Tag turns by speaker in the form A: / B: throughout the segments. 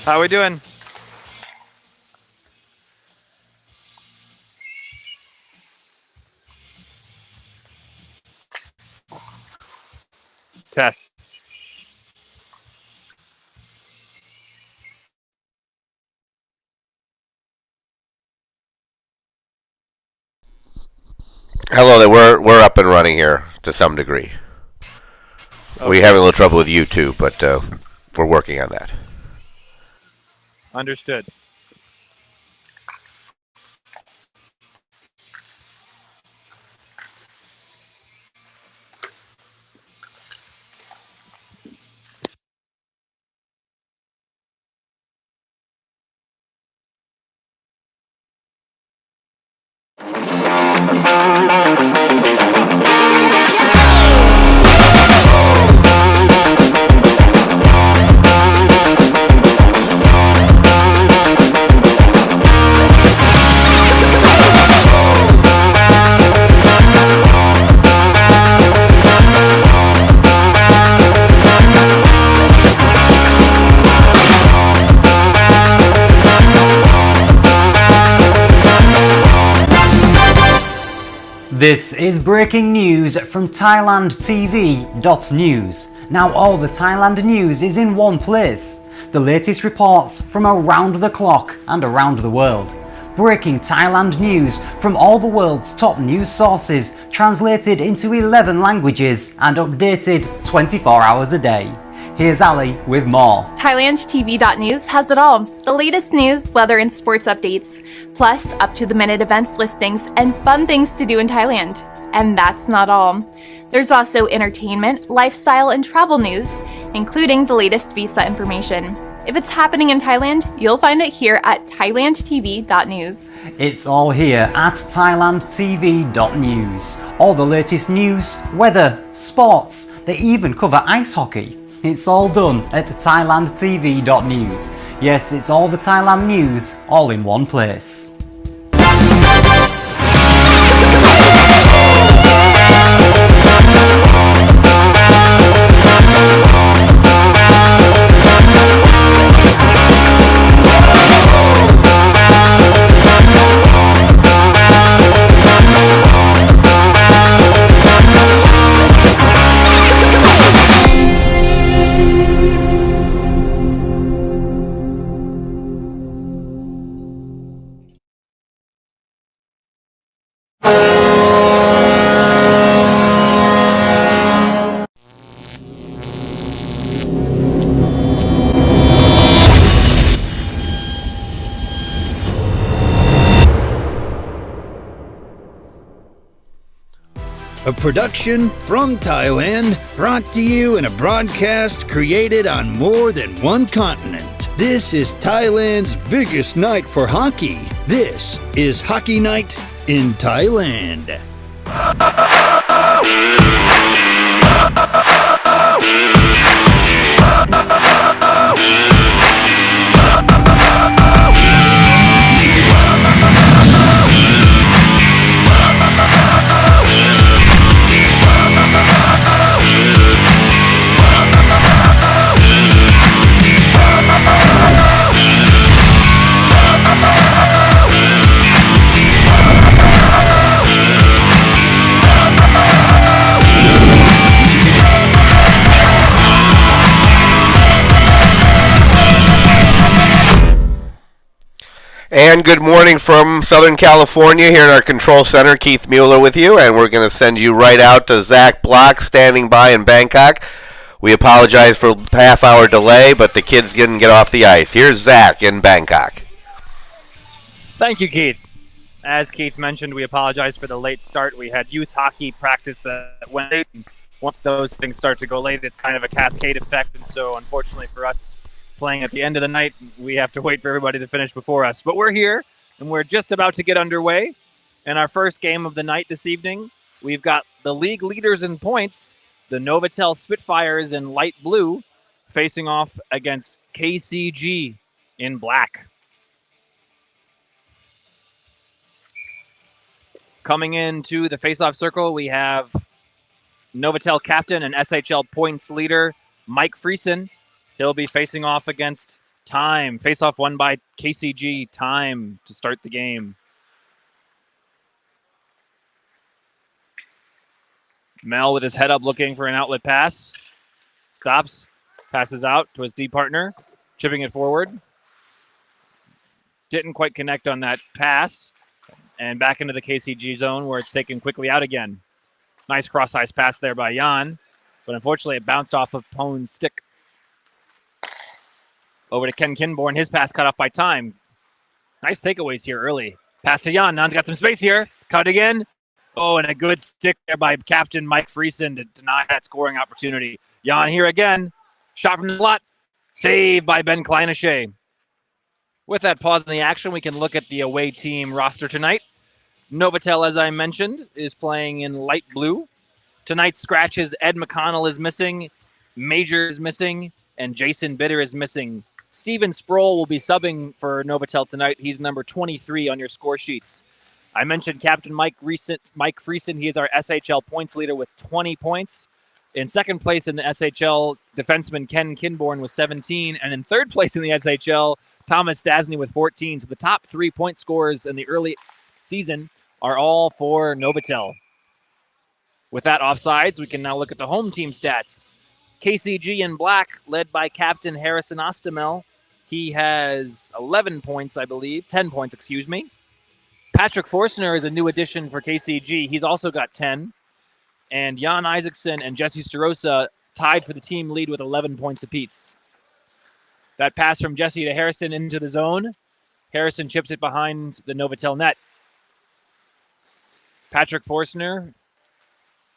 A: How we doing? Test.
B: Hello there. We're up and running here to some degree.
A: Okay.
B: We're having a little trouble with YouTube, but we're working on that.
A: Understood.
C: This is breaking news from ThailandTV.news. Now all the Thailand news is in one place. The latest reports from around the clock and around the world. Breaking Thailand news from all the world's top news sources, translated into 11 languages and updated 24 hours a day. Here's Ali with more.
D: ThailandTV.news has it all. The latest news, weather and sports updates, plus up-to-the-minute events listings and fun things to do in Thailand. And that's not all. There's also entertainment, lifestyle, and travel news, including the latest visa information. If it's happening in Thailand, you'll find it here at ThailandTV.news.
C: It's all here at ThailandTV.news. All the latest news, weather, sports, they even cover ice hockey. It's all done at ThailandTV.news. Yes, it's all the Thailand news, all in one place.
E: A production from Thailand, brought to you in a broadcast created on more than one continent. This is Thailand's biggest night for hockey. This is Hockey Night in Thailand.
B: And good morning from Southern California here in our control center. Keith Mueller with you, and we're going to send you right out to Zach Block standing by in Bangkok. We apologize for a half-hour delay, but the kids didn't get off the ice. Here's Zach in Bangkok.
A: Thank you, Keith. As Keith mentioned, we apologize for the late start. We had youth hockey practice that went late. Once those things start to go late, it's kind of a cascade effect, and so unfortunately for us, playing at the end of the night, we have to wait for everybody to finish before us. But we're here, and we're just about to get underway. In our first game of the night this evening, we've got the league leaders in points, the Novotel Spitfires in light blue, facing off against KCG in black. Coming into the face-off circle, we have Novotel captain and SHL points leader Mike Friesen. He'll be facing off against Time. Face-off won by KCG. Time to start the game. Mel with his head up looking for an outlet pass. Stops. Passes out to his D partner. Chipping it forward. Didn't quite connect on that pass. And back into the KCG zone where it's taken quickly out again. Nice cross-ice pass there by Jan. But unfortunately, it bounced off of Pone's stick. Over to Ken Kinborn. His pass cut off by Time. Nice takeaways here early. Pass to Jan. Jan's got some space here. Cut again. Oh, and a good stick there by Captain Mike Friesen to deny that scoring opportunity. Jan here again. Shot from the slot. Saved by Ben Kleinasche. With that pause in the action, we can look at the away team roster tonight. Novotel, as I mentioned, is playing in light blue. Tonight's scratches, Ed McConnell is missing, Major is missing, and Jason Bitter is missing. Steven Sproul will be subbing for Novotel tonight. He's number 23 on your score sheets. I mentioned Captain Mike Friesen. He is our SHL points leader with 20 points. In second place in the SHL, defenseman Ken Kinborn with 17. And in third place in the SHL, Thomas Stasny with 14. So the top 3 point scorers in the early season are all for Novotel. With that offsides, we can now look at the home team stats. KCG in black, led by Captain Harrison Ostamel. He has 11 points, I believe. 10 points, excuse me. Patrick Forstner is a new addition for KCG. He's also got 10. And Jan Isaacson and Jesse Starosa tied for the team lead with 11 points apiece. That pass from Jesse to Harrison into the zone. Harrison chips it behind the Novotel net. Patrick Forstner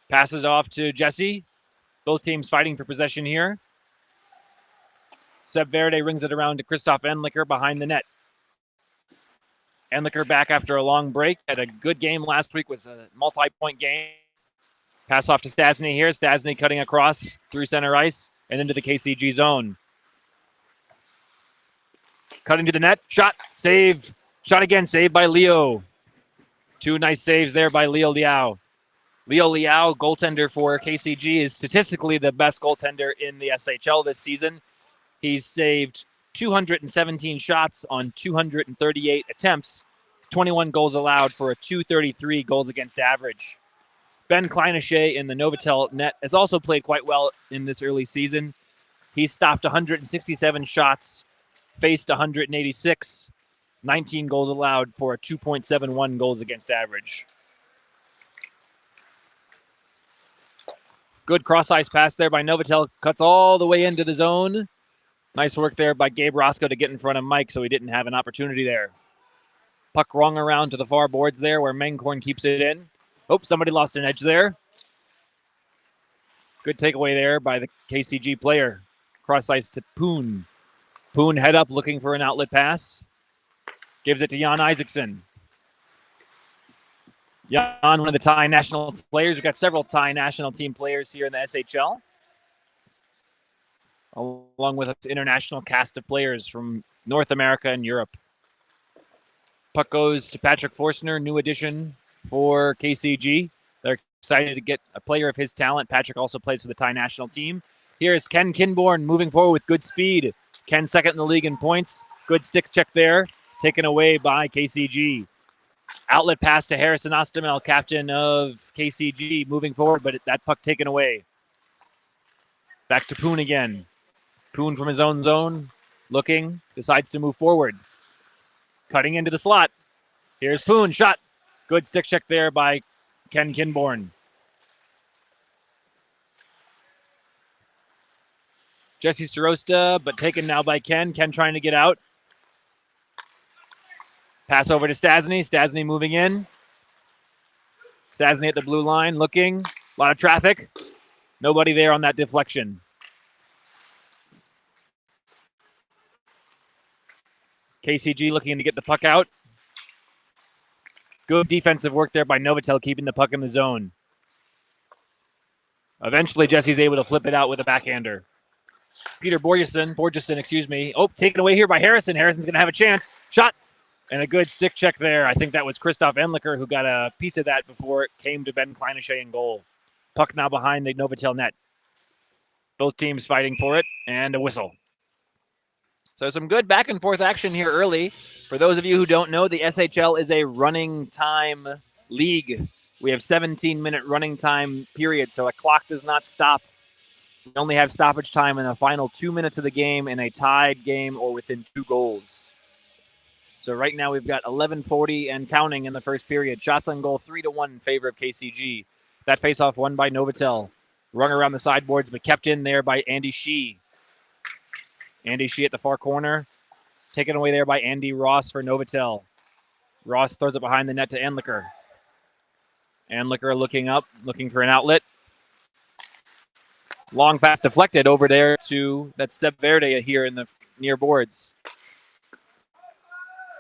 A: passes off to Jesse. Both teams fighting for possession here. Seb Verde rings it around to Christoph Endlicher behind the net. Endlicher back after a long break. Had a good game last week. Was a multi-point game. Pass off to Stasny here. Stasny cutting across through center ice and into the KCG zone. Cutting to the net. Shot. Save. Shot again. Saved by Leo. 2 nice saves there by Leo Liao. Leo Liao, goaltender for KCG, is statistically the best goaltender in the SHL this season. He's saved 217 shots on 238 attempts, 21 goals allowed for a 233 goals against average. Ben Kleinasche in the Novotel net has also played quite well in this early season. He's stopped 167 shots, faced 186, 19 goals allowed for a 2.71 goals against average. Good cross-ice pass there by Novotel. Cuts all the way into the zone. Nice work there by Gabe Roscoe to get in front of Mike so he didn't have an opportunity there. Puck rung around to the far boards there where Menghorn keeps it in. Oh, somebody lost an edge there. Good takeaway there by the KCG player. Cross-ice to Poon. Poon head up looking for an outlet pass. Gives it to Jan Isaacson. Jan, one of the Thai national players. We've got several Thai national team players here in the SHL, along with an international cast of players from North America and Europe. Puck goes to Patrick Forstner, new addition for KCG. They're excited to get a player of his talent. Patrick also plays for the Thai national team. Here's Ken Kinborn moving forward with good speed. Ken second in the league in points. Good stick check there, taken away by KCG. Outlet pass to Harrison Ostamel, captain of KCG, moving forward, but that puck taken away. Back to Poon again. Poon from his own zone, looking, decides to move forward. Cutting into the slot. Here's Poon, shot. Good stick check there by Ken Kinborn. Jesse Starosta, but taken now by Ken. Ken trying to get out. Pass over to Stasny. Stasny moving in. Stasny at the blue line, looking. A lot of traffic. Nobody there on that deflection. KCG looking to get the puck out. Good defensive work there by Novotel, keeping the puck in the zone. Eventually, Jesse's able to flip it out with a backhander. Peter Borgeson, Oh, taken away here by Harrison. Harrison's going to have a chance. Shot. And a good stick check there. I think that was Christoph Endlicher who got a piece of that before it came to Ben Kleinasche in goal. Puck now behind the Novotel net. Both teams fighting for it, and a whistle. So some good back and forth action here early. For those of you who don't know, the SHL is a running time league. We have 17-minute running time period, so a clock does not stop. We only have stoppage time in the final 2 minutes of the game in a tied game or within 2 goals. So right now we've got 11:40 and counting in the first period. Shots on goal 3-1 in favor of KCG. That faceoff won by Novotel. Rung around the sideboards, but kept in there by Andy Shee. Andy Shee at the far corner. Taken away there by Andy Ross for Novotel. Ross throws it behind the net to Andlicker. Andlicker looking up, looking for an outlet. Long pass deflected over there to that's Seb Verde here in the near boards.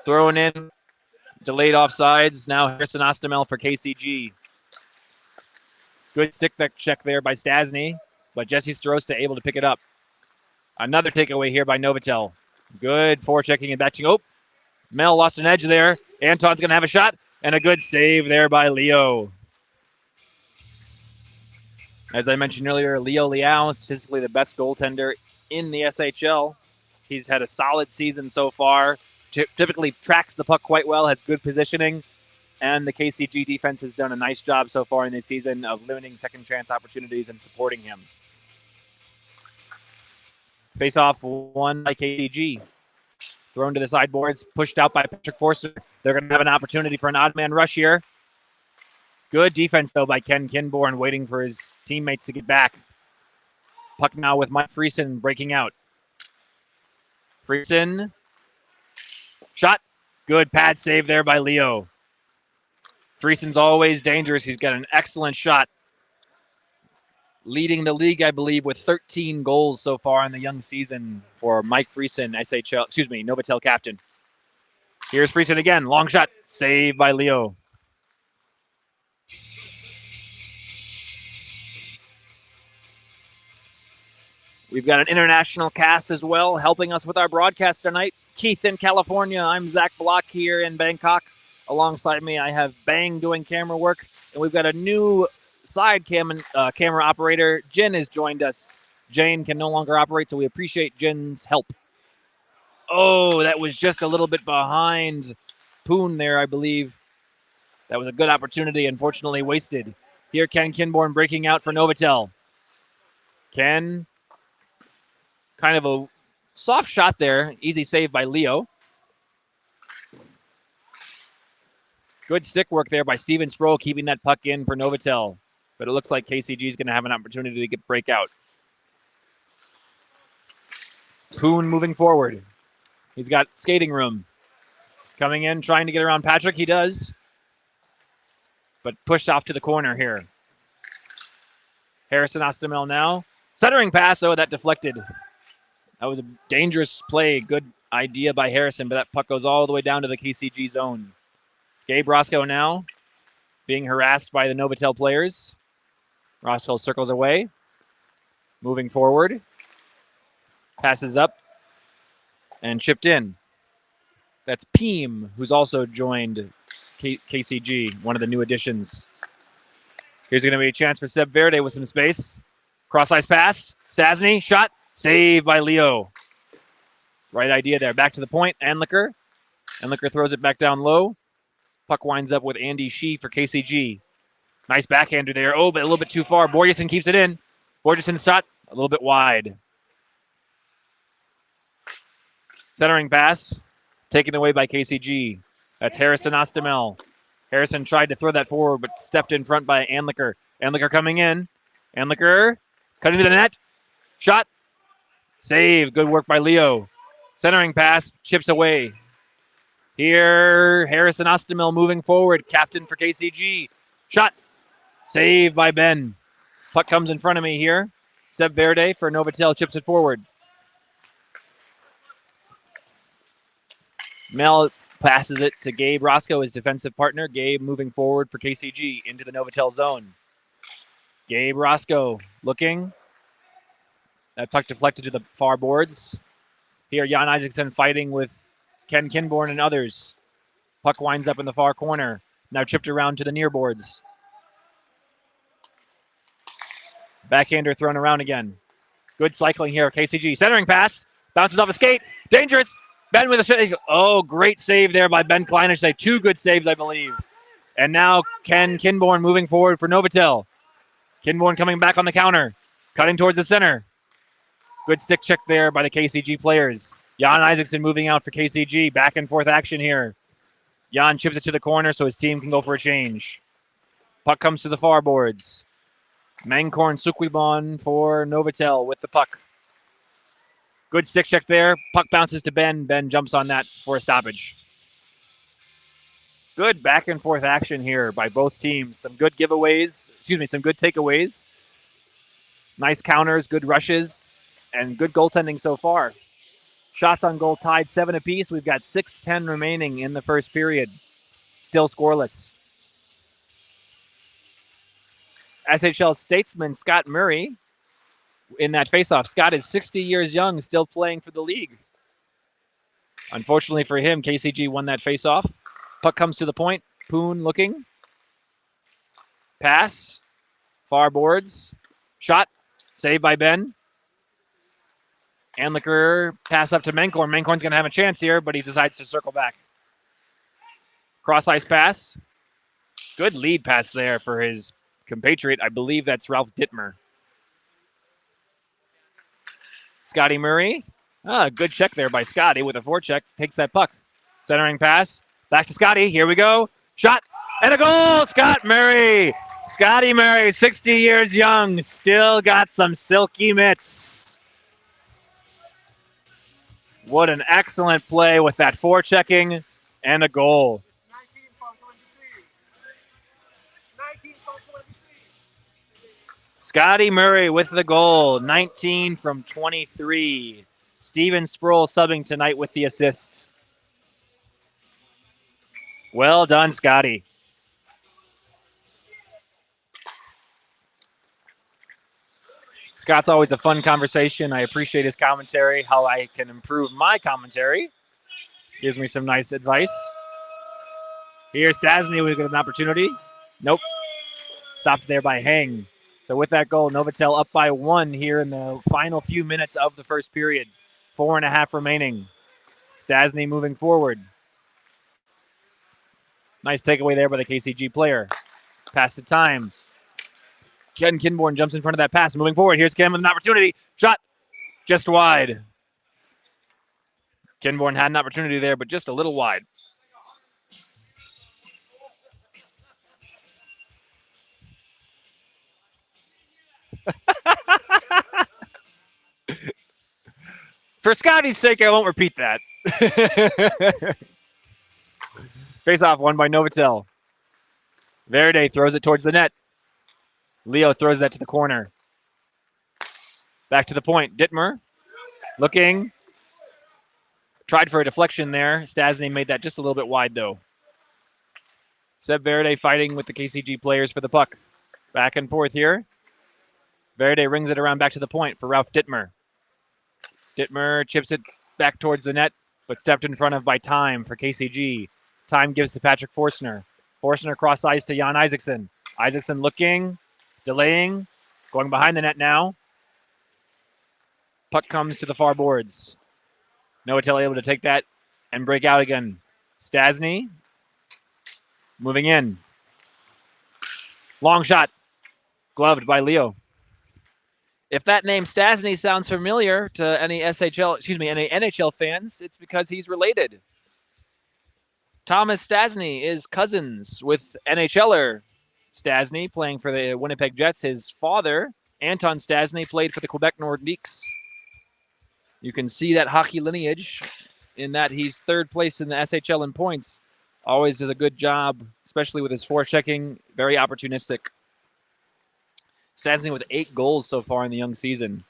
A: Thrown in, delayed offsides. Now Harrison Ostamel for KCG. Good stick check there by Stasny, but Jesse Starosta able to pick it up. Another takeaway here by Novotel. Good forechecking and batching. Oh, Mel lost an edge there. Anton's going to have a shot, and a good save there by Leo. As I mentioned earlier, Leo Liao is statistically the best goaltender in the SHL. He's had a solid season so far. Typically tracks the puck quite well, has good positioning, and the KCG defense has done a nice job so far in this season of limiting second chance opportunities and supporting him. Face-off won by KCG. Thrown to the sideboards, pushed out by Patrick Forster. They're going to have an opportunity for an odd man rush here. Good defense, though, by Ken Kinborn, waiting for his teammates to get back. Puck now with Mike Friesen breaking out. Friesen. Shot. Good pad save there by Leo. Friesen's always dangerous. He's got an excellent shot. Leading the league, I believe, with 13 goals so far in the young season for Mike Friesen, Novotel captain. Here's Friesen again. Long shot. Saved by Leo. We've got an international cast as well helping us with our broadcast tonight. Keith in California. I'm Zach Block here in Bangkok. Alongside me, I have Bang doing camera work. And we've got a new side camera operator. Jen has joined us. Jane can no longer operate, so we appreciate Jen's help. Oh, that was just a little bit behind Poon there, I believe. That was a good opportunity, unfortunately wasted. Here, Ken Kinborn breaking out for Novotel. Ken, kind of a soft shot there. Easy save by Leo. Good stick work there by Steven Sproul, keeping that puck in for Novotel. But it looks like KCG is going to have an opportunity to break out. Poon moving forward. He's got skating room. Coming in, trying to get around Patrick. He does. But pushed off to the corner here. Harrison Ostamel now. Centering pass. Oh, that deflected. That was a dangerous play. Good idea by Harrison, but that puck goes all the way down to the KCG zone. Gabe Roscoe now being harassed by the Novotel players. Roscoe circles away. Moving forward. Passes up. And chipped in. That's Peem, who's also joined KCG, one of the new additions. Here's going to be a chance for Seb Verde with some space. Cross-ice pass. Stasny, shot. Saved by Leo. Right idea there. Back to the point. Andlicker. Andlicker throws it back down low. Puck winds up with Andy Shee for KCG. Nice backhander there. Oh, but a little bit too far. Borgeson keeps it in. Borgeson's shot a little bit wide. Centering pass. Taken away by KCG. That's Harrison Ostamel. Harrison tried to throw that forward, but stepped in front by Andlicker. Andlicker coming in. Andlicker cutting to the net. Shot. Save. Good work by Leo. Centering pass. Chips away. Here, Harrison Ostamel moving forward. Captain for KCG. Shot. Save by Ben. Puck comes in front of me here. Seb Verde for Novotel chips it forward. Mel passes it to Gabe Roscoe, his defensive partner. Gabe moving forward for KCG into the Novotel zone. Gabe Roscoe looking. That puck deflected to the far boards. Here, Jan Isaacson fighting with Ken Kinborn and others. Puck winds up in the far corner. Now chipped around to the near boards. Backhander thrown around again. Good cycling here. KCG. Centering pass. Bounces off a skate. Dangerous. Ben with a save. Oh, great save there by Ben Kleinish. Two good saves, I believe. And now Ken Kinborn moving forward for Novotel. Kinborn coming back on the counter. Cutting towards the center. Good stick check there by the KCG players. Jan Isaacson moving out for KCG. Back and forth action here. Jan chips it to the corner so his team can go for a change. Puck comes to the far boards. Mangkorn Sukwibon for Novotel with the puck. Good stick check there. Puck bounces to Ben. Ben jumps on that for a stoppage. Good back and forth action here by both teams. Some good giveaways. Some good takeaways. Nice counters, good rushes, and good goaltending so far. Shots on goal tied 7 apiece. We've got 6:10 remaining in the first period. Still scoreless. SHL statesman Scott Murray in that faceoff. Scott is 60 years young, still playing for the league. Unfortunately for him, KCG won that faceoff. Puck comes to the point. Poon looking. Pass. Far boards. Shot. Saved by Ben. Anliker pass up to Mangkorn. Mangkorn's going to have a chance here, but he decides to circle back. Cross-ice pass. Good lead pass there for his compatriot. I believe that's Ralph Dittmer. Scotty Murray. Good check there by Scotty with a forecheck. Takes that puck. Centering pass. Back to Scotty. Here we go. Shot. And a goal. Scott Murray. Scotty Murray, 60 years young. Still got some silky mitts. What an excellent play with that forechecking and a goal. Scotty Murray with the goal, 19 from 23. Steven Sproul subbing tonight with the assist. Well done, Scotty. Scott's always a fun conversation. I appreciate his commentary, how I can improve my commentary. Gives me some nice advice. Here, Stasny will get an opportunity. Nope. Stopped there by Hang. So with that goal, Novotel up by 1 here in the final few minutes of the first period. 4.5 remaining. Stasny moving forward. Nice takeaway there by the KCG player. Pass to time. Ken Kinborn jumps in front of that pass. Moving forward. Here's Ken with an opportunity. Shot just wide. Kinborn had an opportunity there, but just a little wide. For Scotty's sake, I won't repeat that. Face off won by Novotel. Verde throws it towards the net. Leo throws that to the corner. Back to the point. Dittmer looking. Tried for a deflection there. Stasny made that just a little bit wide, though. Seb Verde fighting with the KCG players for the puck. Back and forth here. Verde rings it around back to the point for Ralph Dittmer. Dittmer chips it back towards the net, but stepped in front of by Time for KCG. Time gives to Patrick Forstner. Forstner cross ice to Jan Isaacson. Isaacson looking, delaying, going behind the net now. Puck comes to the far boards. Novotel able to take that and break out again. Stasny moving in. Long shot. Gloved by Leo. If that name Stasny sounds familiar to any any NHL fans, it's because he's related. Thomas Stasny is cousins with NHLer Stasny, playing for the Winnipeg Jets. His father, Anton Stasny, played for the Quebec Nordiques. You can see that hockey lineage in that he's third place in the SHL in points. Always does a good job, especially with his forechecking. Very opportunistic. Stasny with 8 goals so far in the young season.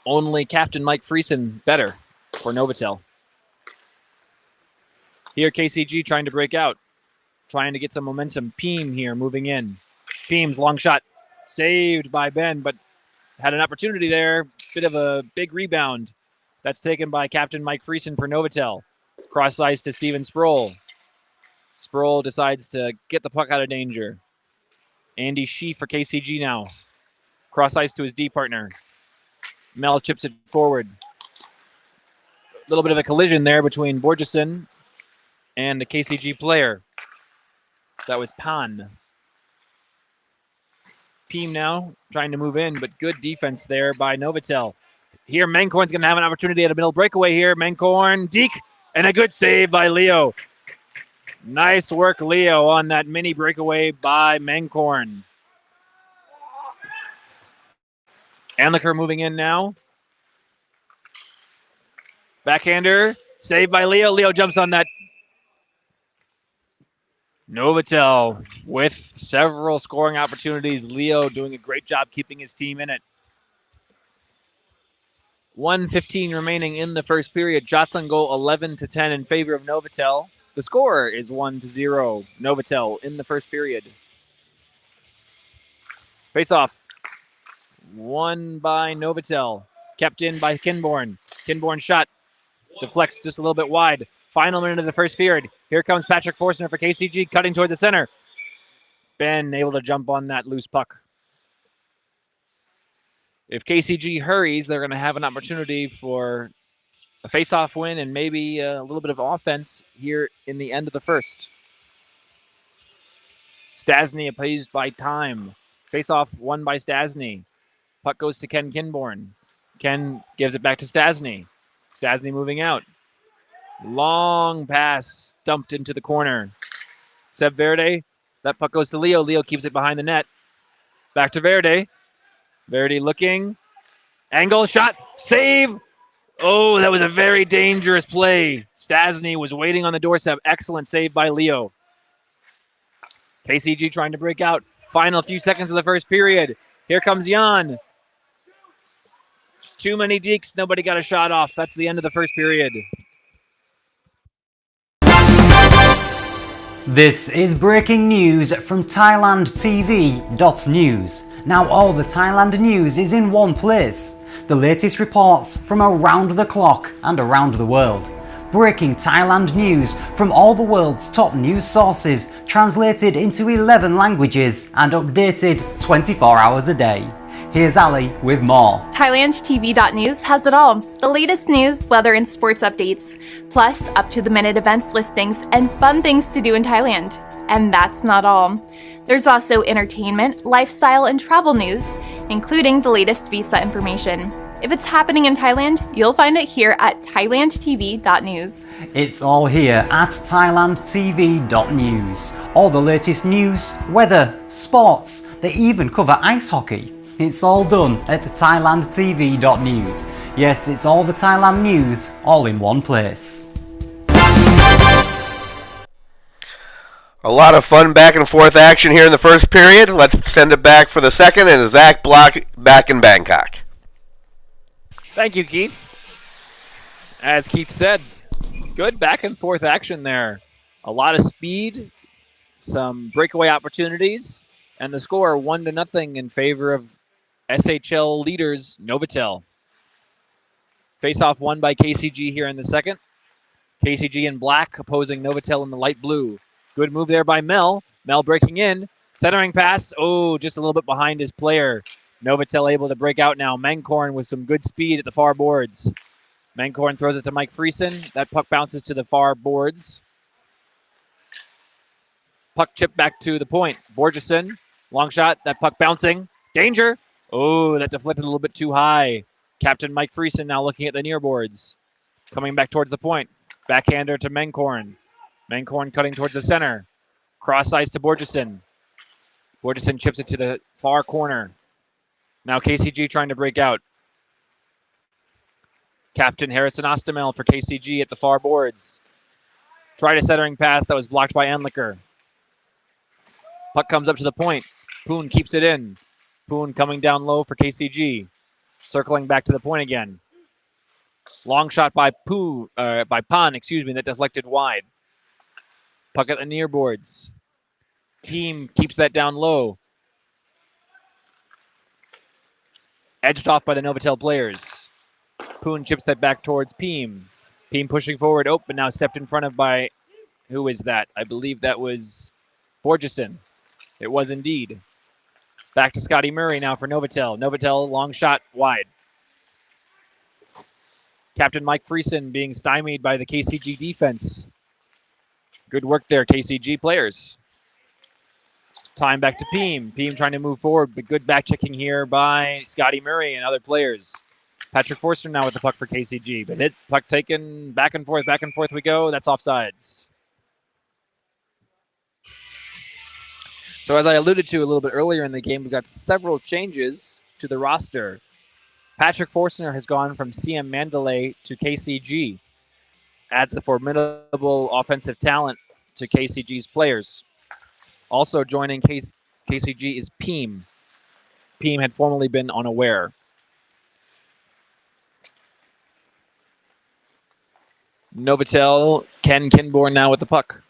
A: Only Captain Mike Friesen better for Novotel. Here, KCG trying to break out. Trying to get some momentum. Peem here moving in. Peem's long shot. Saved by Ben, but had an opportunity there. Bit of a big rebound. That's taken by Captain Mike Friesen for Novotel. Cross ice to Steven Sproul. Sproul decides to get the puck out of danger. Andy Shee for KCG now. Cross ice to his D partner. Mel chips it forward. A little bit of a collision there between Borgeson and the KCG player. That was Pan. Team now trying to move in, but good defense there by Novotel. Here, Menkorn's going to have an opportunity at a middle breakaway here. Menkorn, Deke, and a good save by Leo. Nice work, Leo, on that mini breakaway by Menkorn. Anliker moving in now. Backhander, saved by Leo. Leo jumps on that. Novotel with several scoring opportunities. Leo doing a great job keeping his team in it. 1:15 remaining in the first period. Shots on goal 11-10 in favor of Novotel. The score is 1-0. Novotel in the first period. Face off. Won by Novotel. Kept in by Kinborn. Kinborn shot. Deflects just a little bit wide. Final minute of the first period. Here comes Patrick Forstner for KCG, cutting toward the center. Ben able to jump on that loose puck. If KCG hurries, they're going to have an opportunity for a face-off win and maybe a little bit of offense here in the end of the first. Stasny appeased by time. Face-off won by Stasny. Puck goes to Ken Kinborn. Ken gives it back to Stasny. Stasny moving out. Long pass dumped into the corner. Seb Verde. That puck goes to Leo. Leo keeps it behind the net. Back to Verde. Verde looking. Angle, shot, save. Oh, that was a very dangerous play. Stasny was waiting on the doorstep. Excellent save by Leo. KCG trying to break out. Final few seconds of the first period. Here comes Jan. Too many dekes. Nobody got a shot off. That's the end of the first period.
C: This is breaking news from ThailandTV.news. Now all the Thailand news is in one place. The latest reports from around the clock and around the world. Breaking Thailand news from all the world's top news sources, translated into 11 languages and updated 24 hours a day. Here's Ali with more.
D: ThailandTV.news has it all. The latest news, weather, and sports updates, plus up-to-the-minute events listings and fun things to do in Thailand. And that's not all. There's also entertainment, lifestyle, and travel news, including the latest visa information. If it's happening in Thailand, you'll find it here at ThailandTV.news.
C: It's all here at ThailandTV.news. All the latest news, weather, sports, they even cover ice hockey. It's all done at ThailandTV.news. Yes, it's all the Thailand news, all in one place.
B: A lot of fun back and forth action here in the first period. Let's send it back for the second, and Zach Block back in Bangkok.
A: Thank you, Keith. As Keith said, good back and forth action there. A lot of speed, some breakaway opportunities, and the score 1-0 in favor of SHL leaders Novotel. Face-off won by KCG here in the second. KCG in black opposing Novotel in the light blue. Good move there by Mel. Mel breaking in. Centering pass. Oh, just a little bit behind his player. Novotel able to break out now. Menkorn with some good speed at the far boards. Menkorn throws it to Mike Friesen. That puck bounces to the far boards. Puck chipped back to the point. Borgeson. Long shot. That puck bouncing. Danger. Oh, that deflected a little bit too high. Captain Mike Friesen now looking at the near boards. Coming back towards the point. Backhander to Menkorn. Menkorn cutting towards the center. Cross ice to Borgeson. Borgeson chips it to the far corner. Now KCG trying to break out. Captain Harrison Ostamel for KCG at the far boards. Tried a centering pass that was blocked by Anliker. Puck comes up to the point. Poon keeps it in. Poon coming down low for KCG. Circling back to the point again. Long shot by Pan, that deflected wide. Puck at the near boards. Team keeps that down low. Edged off by the Novotel players. Poon chips that back towards Peem. Peem pushing forward. Oh, but now stepped in front of by... Who is that? I believe that was Borgeson. It was indeed. Back to Scotty Murray now for Novotel. Novotel, long shot, wide. Captain Mike Friesen being stymied by the KCG defense. Good work there, KCG players. Time back to Peem. Peem trying to move forward, but good back checking here by Scotty Murray and other players. Patrick Forster now with the puck for KCG, but hit, puck taken, back and forth we go. That's offsides. So as I alluded to a little bit earlier in the game, we've got several changes to the roster. Patrick Forstner has gone from Siam Mandalay to KCG. Adds a formidable offensive talent to KCG's players. Also joining KCG is Peem. Peem had formerly been unaware. Novotel, Ken Kinborn now with the puck.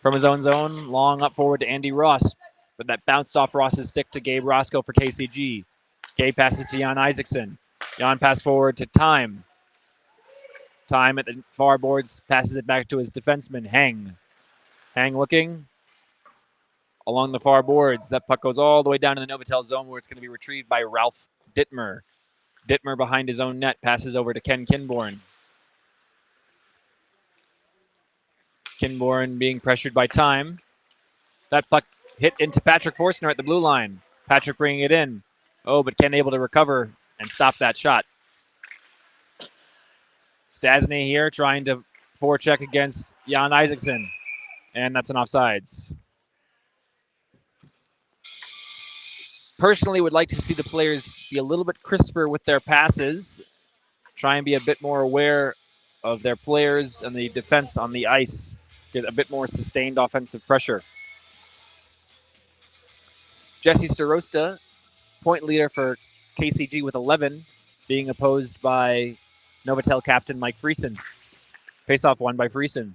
A: From his own zone, long up forward to Andy Ross. But that bounced off Ross's stick to Gabe Roscoe for KCG. Gabe passes to Jan Isaacson. Jan pass forward to Time. Time at the far boards, passes it back to his defenseman, Hang. Hang looking along the far boards. That puck goes all the way down to the Novotel zone where it's going to be retrieved by Ralph Dittmer. Dittmer behind his own net passes over to Ken Kinborn. Kinborn being pressured by Time. That puck hit into Patrick Forstner at the blue line. Patrick bringing it in. Oh, but Ken able to recover and stop that shot. Stasny here trying to forecheck against Jan Isaacson. And that's an offsides. Personally, would like to see the players be a little bit crisper with their passes. Try and be a bit more aware of their players and the defense on the ice. Get a bit more sustained offensive pressure. Jesse Starosta, point leader for KCG with 11, being opposed by Novotel captain Mike Friesen. Face-off won by Friesen.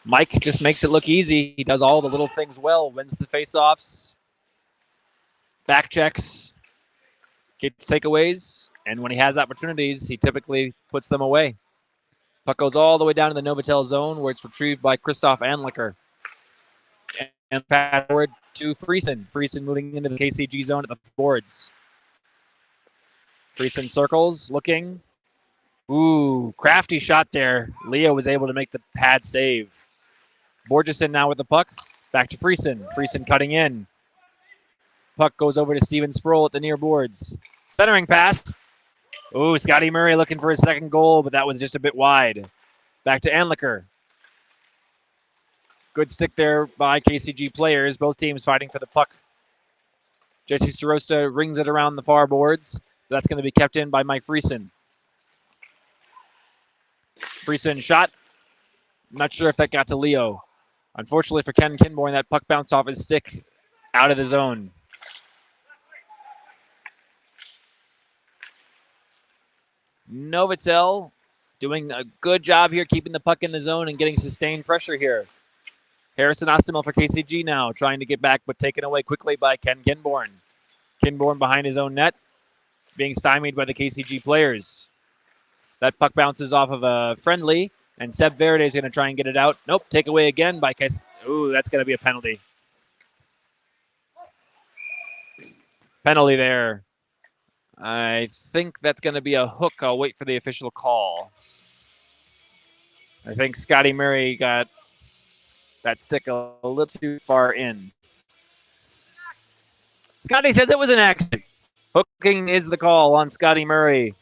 A: Mike just makes it look easy. He does all the little things well, wins the face-offs, back checks, gets takeaways, and when he has opportunities, he typically puts them away. Puck goes all the way down to the Novotel zone where it's retrieved by Christoph Anliker. And pass forward to Friesen. Friesen moving into the KCG zone at the boards. Friesen circles, looking. Ooh, crafty shot there. Leo was able to make the pad save. Borgeson now with the puck. Back to Friesen. Friesen cutting in. Puck goes over to Steven Sproul at the near boards. Centering pass. Ooh, Scotty Murray looking for his second goal, but that was just a bit wide. Back to Anliker. Good stick there by KCG players. Both teams fighting for the puck. Jesse Starosta rings it around the far boards. That's going to be kept in by Mike Friesen. Friesen shot. Not sure if that got to Leo. Unfortunately for Ken Kinborn, that puck bounced off his stick out of the zone. Novotel doing a good job here keeping the puck in the zone and getting sustained pressure here. Harrison Ostermill for KCG now, trying to get back, but taken away quickly by Ken Kinborn. Kinborn behind his own net, being stymied by the KCG players. That puck bounces off of a friendly, and Seb Verde is going to try and get it out. Nope, take away again by Kes. Ooh, that's going to be a penalty. Penalty there. I think that's going to be a hook. I'll wait for the official call. I think Scotty Murray got that stick a little too far in. Scotty says it was an accident. Hooking is the call on Scotty Murray.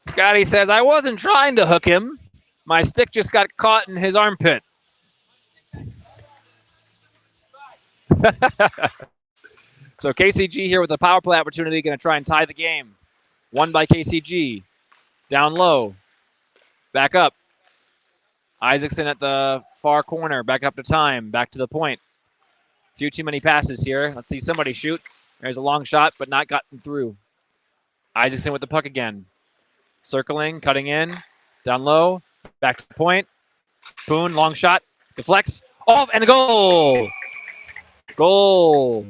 A: Scotty says, I wasn't trying to hook him. My stick just got caught in his armpit. So KCG here with a power play opportunity, going to try and tie the game. Won by KCG. Down low. Back up. Isaacson at the far corner. Back up to Time. Back to the point. A few too many passes here. Let's see somebody shoot. There's a long shot, but not gotten through. Isaacson with the puck again. Circling, cutting in. Down low. Back to the point. Poon, long shot. Deflects. Off, and a goal! Goal!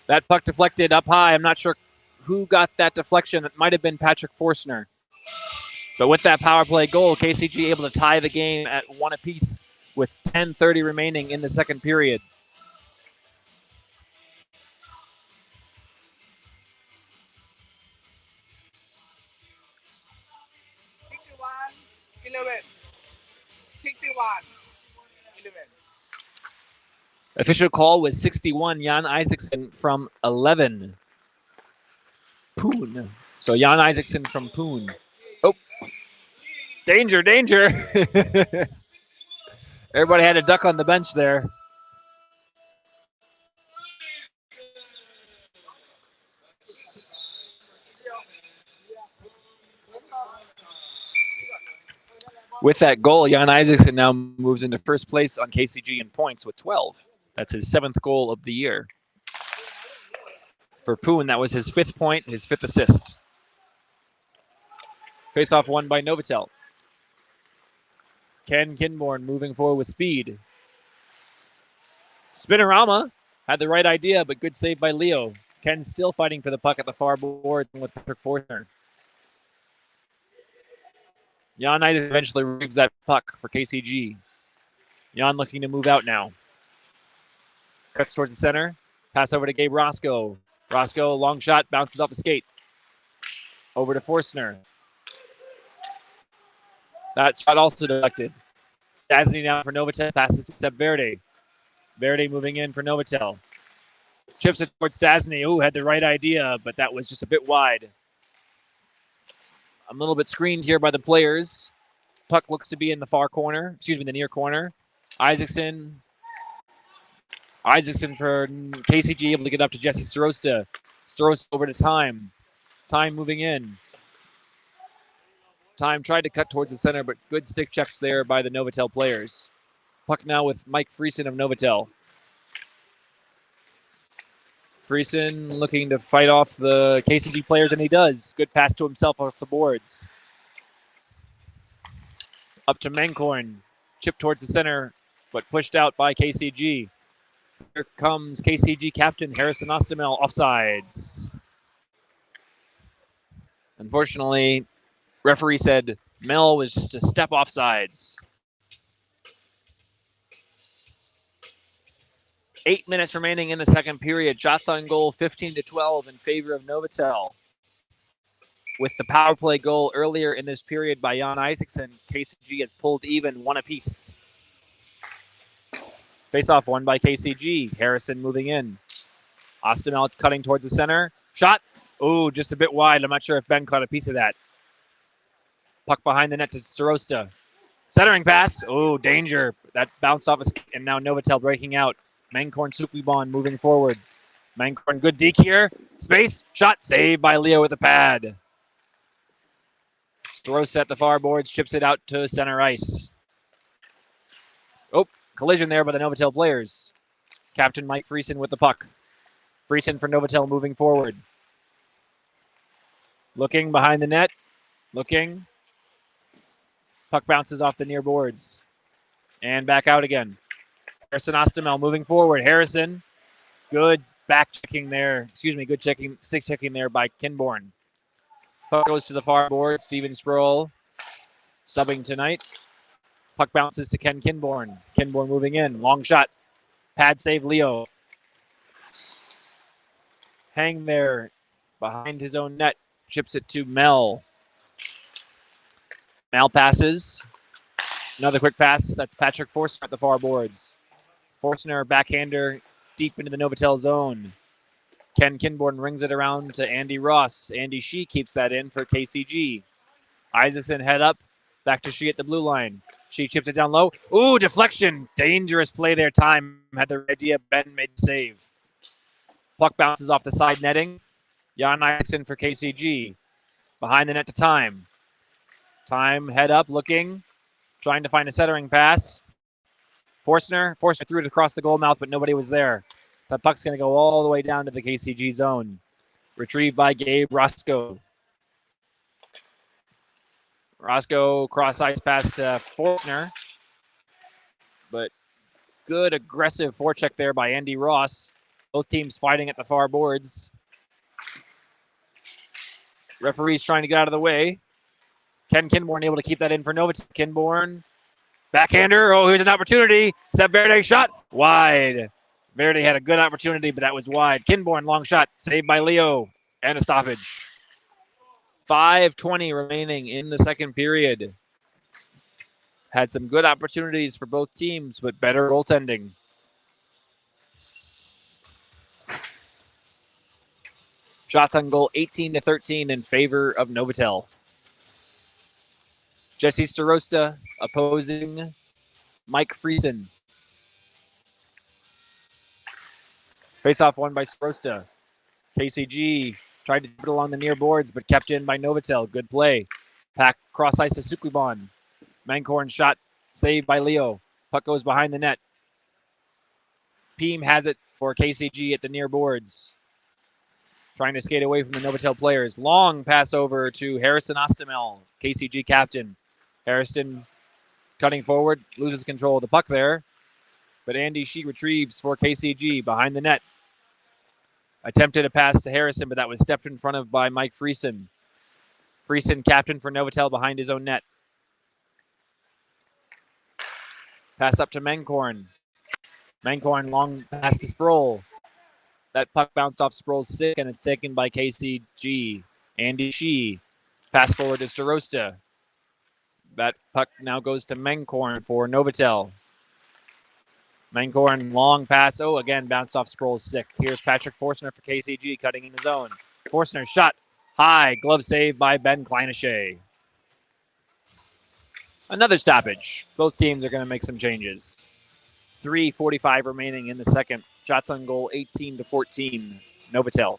A: That puck deflected up high. I'm not sure who got that deflection. It might have been Patrick Forstner. But with that power play goal, KCG able to tie the game at 1 apiece with 10:30 remaining in the second period. Official call was 61. Jan Isaacson from 11. Poon. So Jan Isaacson from Poon. Oh. Danger, danger. Everybody had a duck on the bench there. With that goal, Jan Isaacson now moves into first place on KCG in points with 12. That's his 7th goal of the year. For Poon, that was his 5th point, his 5th assist. Face-off won by Novotel. Ken Kinborn moving forward with speed. Spinorama had the right idea, but good save by Leo. Ken still fighting for the puck at the far board with Patrick Fortner. Jan Knight eventually retrieves that puck for KCG. Jan looking to move out now. Cuts towards the center. Pass over to Gabe Roscoe. Roscoe, long shot, bounces off the skate. Over to Forstner. That shot also deflected. Stasny now for Novotel. Passes to Seb Verde. Verde moving in for Novotel. Chips it towards Stasny. Ooh, had the right idea, but that was just a bit wide. I'm a little bit screened here by the players. Puck looks to be in the far corner. Excuse me, the near corner. Isaacson for KCG, able to get up to Jesse Starosta. Starosta over to Time. Time moving in. Time tried to cut towards the center, but good stick checks there by the Novotel players. Puck now with Mike Friesen of Novotel. Friesen looking to fight off the KCG players, and he does. Good pass to himself off the boards. Up to Mankorn. Chip towards the center, but pushed out by KCG. Here comes KCG captain Harrison Ostamel, offsides. Unfortunately, referee said Mel was just a step offsides. 8 minutes remaining in the second period. Shots on goal 15-12 in favor of Novotel. With the power play goal earlier in this period by Jan Isaacson, KCG has pulled even, one apiece. Face-off won by KCG. Harrison moving in. Ostamel cutting towards the center. Shot. Ooh, just a bit wide. I'm not sure if Ben caught a piece of that. Puck behind the net to Starosta. Centering pass. Ooh, danger. That bounced off his, and now Novotel breaking out. Mankorn Suklibon moving forward. Mankorn, good deke here. Space. Shot. Saved by Leo with the pad. Starosta at the far boards. Chips it out to center ice. Oh, collision there by the Novotel players. Captain Mike Friesen with the puck. Friesen for Novotel moving forward. Looking behind the net. Looking. Puck bounces off the near boards. And back out again. Harrison Ostamel moving forward. Harrison. Good back checking there. Excuse me, good checking, stick checking there by Kinborn. Puck goes to the far board. Steven Sproul subbing tonight. Puck bounces to Ken Kinborn. Kinborn moving in. Long shot. Pad save Leo. Hang there behind his own net. Chips it to Mel. Mel passes. Another quick pass. That's Patrick Forstner at the far boards. Forstner, backhander, deep into the Novotel zone. Ken Kinborn rings it around to Andy Ross. Andy Shee keeps that in for KCG. Isaacson head up. Back to Shee at the blue line. Shee chips it down low. Ooh, deflection. Dangerous play there. Time had the idea. Ben made the save. Puck bounces off the side netting. Jan Isaacson for KCG. Behind the net to Time. Time head up, looking. Trying to find a centering pass. Forstner threw it across the goal mouth, but nobody was there. That puck's going to go all the way down to the KCG zone. Retrieved by Gabe Roscoe. Roscoe cross ice pass to Forstner. But good aggressive forecheck there by Andy Ross. Both teams fighting at the far boards. Referee's trying to get out of the way. Ken Kinborn able to keep that in for Novotel. Kinborn. Backhander. Oh, here's an opportunity. Seb Verde shot. Wide. Verde had a good opportunity, but that was wide. Kinborn, long shot. Saved by Leo. And a stoppage. 5:20 remaining in the second period. Had some good opportunities for both teams, but better goaltending. Shots on goal 18-13 in favor of Novotel. Jesse Starosta opposing Mike Friesen. Face-off won by Starosta. KCG tried to put it along the near boards, but kept in by Novotel. Good play. Pack cross ice to Sukwibon. Mancorn shot saved by Leo. Puck goes behind the net. Peem has it for KCG at the near boards. Trying to skate away from the Novotel players. Long pass over to Harrison Ostamel, KCG captain. Harrison cutting forward, loses control of the puck there. But Andy Shee retrieves for KCG behind the net. Attempted a pass to Harrison, but that was stepped in front of by Mike Friesen. Friesen, captain for Novotel, behind his own net. Pass up to Mancorn. Mancorn, long pass to Sproul. That puck bounced off Sproul's stick, and it's taken by KCG. Andy Shee. Pass forward to Starosta. That puck now goes to Mancorn for Novotel. Mancorn, long pass. Oh, again, bounced off Sproul's stick. Here's Patrick Forstner for KCG, cutting in the zone. Forstner shot high. Glove save by Ben Kleinashe. Another stoppage. Both teams are going to make some changes. 3:45 remaining in the second. Shots on goal 18-14. Novotel.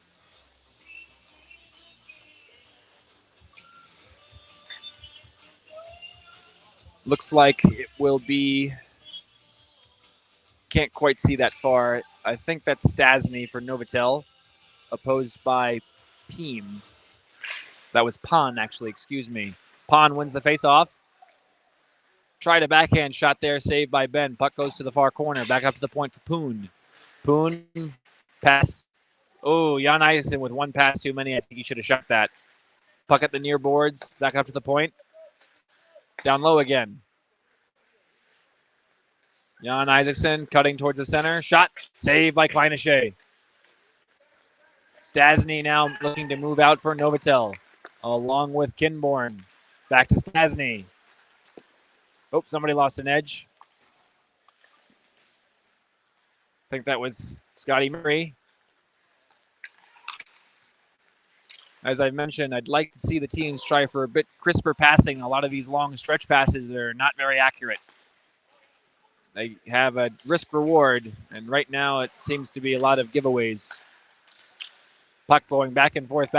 A: Looks like it will be, can't quite see that far. I think that's Stasny for Novotel, opposed by Peem. That was Pon, actually, excuse me. Pon wins the faceoff. Tried a backhand shot there, saved by Ben. Puck goes to the far corner, back up to the point for Poon. Poon, pass. Oh, Jan Eisen with one pass too many. I think he should have shot that. Puck at the near boards, back up to the point. Down low again. Jan Isaacson cutting towards the center. Shot, saved by Kleinashe. Stasny now looking to move out for Novotel, along with Kinborn. Back to Stasny. Oh, somebody lost an edge. I think that was Scotty Murray. As I mentioned, I'd like to see the teams try for a bit crisper passing. A lot of these long stretch passes are not very accurate. They have a risk reward, and right now it seems to be a lot of giveaways. Puck going back and forth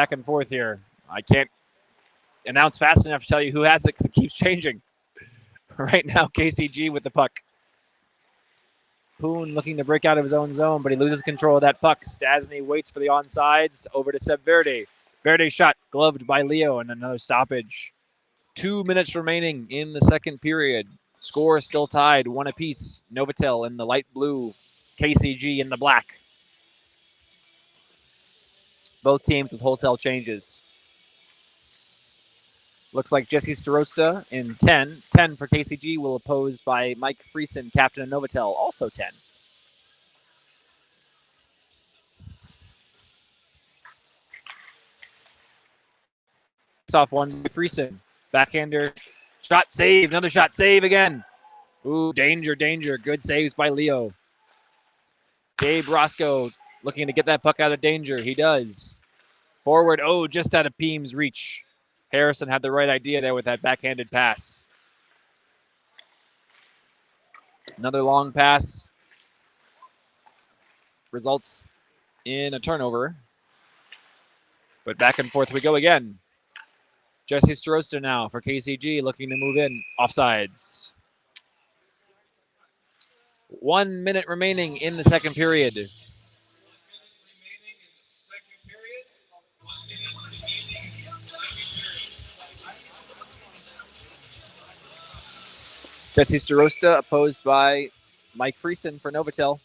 A: here. I can't announce fast enough to tell you who has it because it keeps changing. Right now, KCG with the puck. Poon looking to break out of his own zone, but he loses control of that puck. Stasny waits for the onsides. Over to Seb Verde. Verde shot, gloved by Leo, and another stoppage. 2 minutes remaining in the second period. Score still tied, 1 apiece. Novotel in the light blue, KCG in the black. Both teams with wholesale changes. Looks like Jesse Starosta in 10. 10 for KCG will oppose by Mike Friesen, captain of Novotel, also 10. Off one by Friesen. Backhander. Shot saved. Another shot save again. Ooh, danger, danger. Good saves by Leo. Gabe Roscoe looking to get that puck out of danger. He does. Forward. Oh, just out of Peem's reach. Harrison had the right idea there with that backhanded pass. Another long pass results in a turnover. But back and forth we go again. Jesse Starosta now for KCG looking to move in. Offsides. 1 minute remaining in the second period. Jesse Starosta opposed by Mike Friesen for Novotel.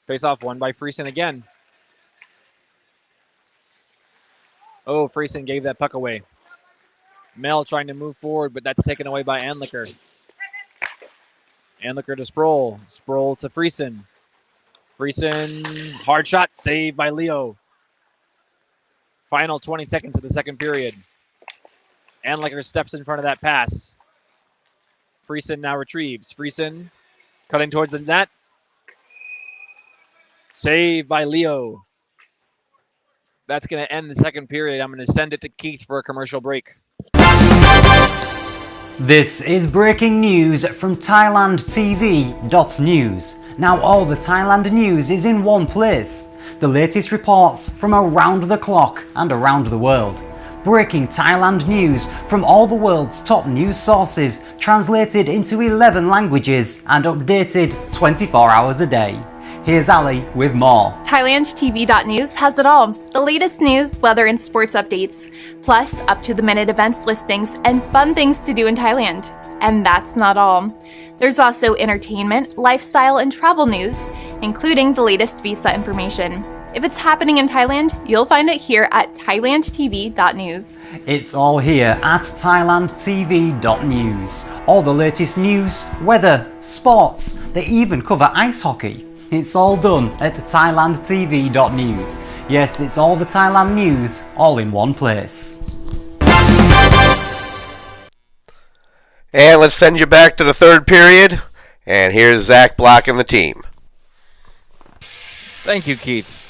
A: Face-off won by Friesen again. Oh, Friesen gave that puck away. Mel trying to move forward, but that's taken away by Anliker. Anliker to Sproul. Sproul to Friesen. Friesen, hard shot, saved by Leo. Final 20 seconds of the second period. Anliker steps in front of that pass. Friesen now retrieves. Friesen cutting towards the net. Saved by Leo. That's going to end the second period. I'm going to send it to Keith for a commercial break.
C: This is breaking news from ThailandTV.news. Now all the Thailand news is in one place. The latest reports from around the clock and around the world. Breaking Thailand news from all the world's top news sources, translated into 11 languages and updated 24 hours a day. Here's Ali with more.
D: ThailandTV.news has it all. The latest news, weather, and sports updates, plus up-to-the-minute events listings and fun things to do in Thailand. And that's not all. There's also entertainment, lifestyle, and travel news, including the latest visa information. If it's happening in Thailand, you'll find it here at ThailandTV.news.
C: It's all here at ThailandTV.news. All the latest news, weather, sports, they even cover ice hockey. It's all done at ThailandTV.news. Yes, it's all the Thailand news, all in one place.
B: And let's send you back to the third period. And here's Zach Block and the team.
A: Thank you, Keith.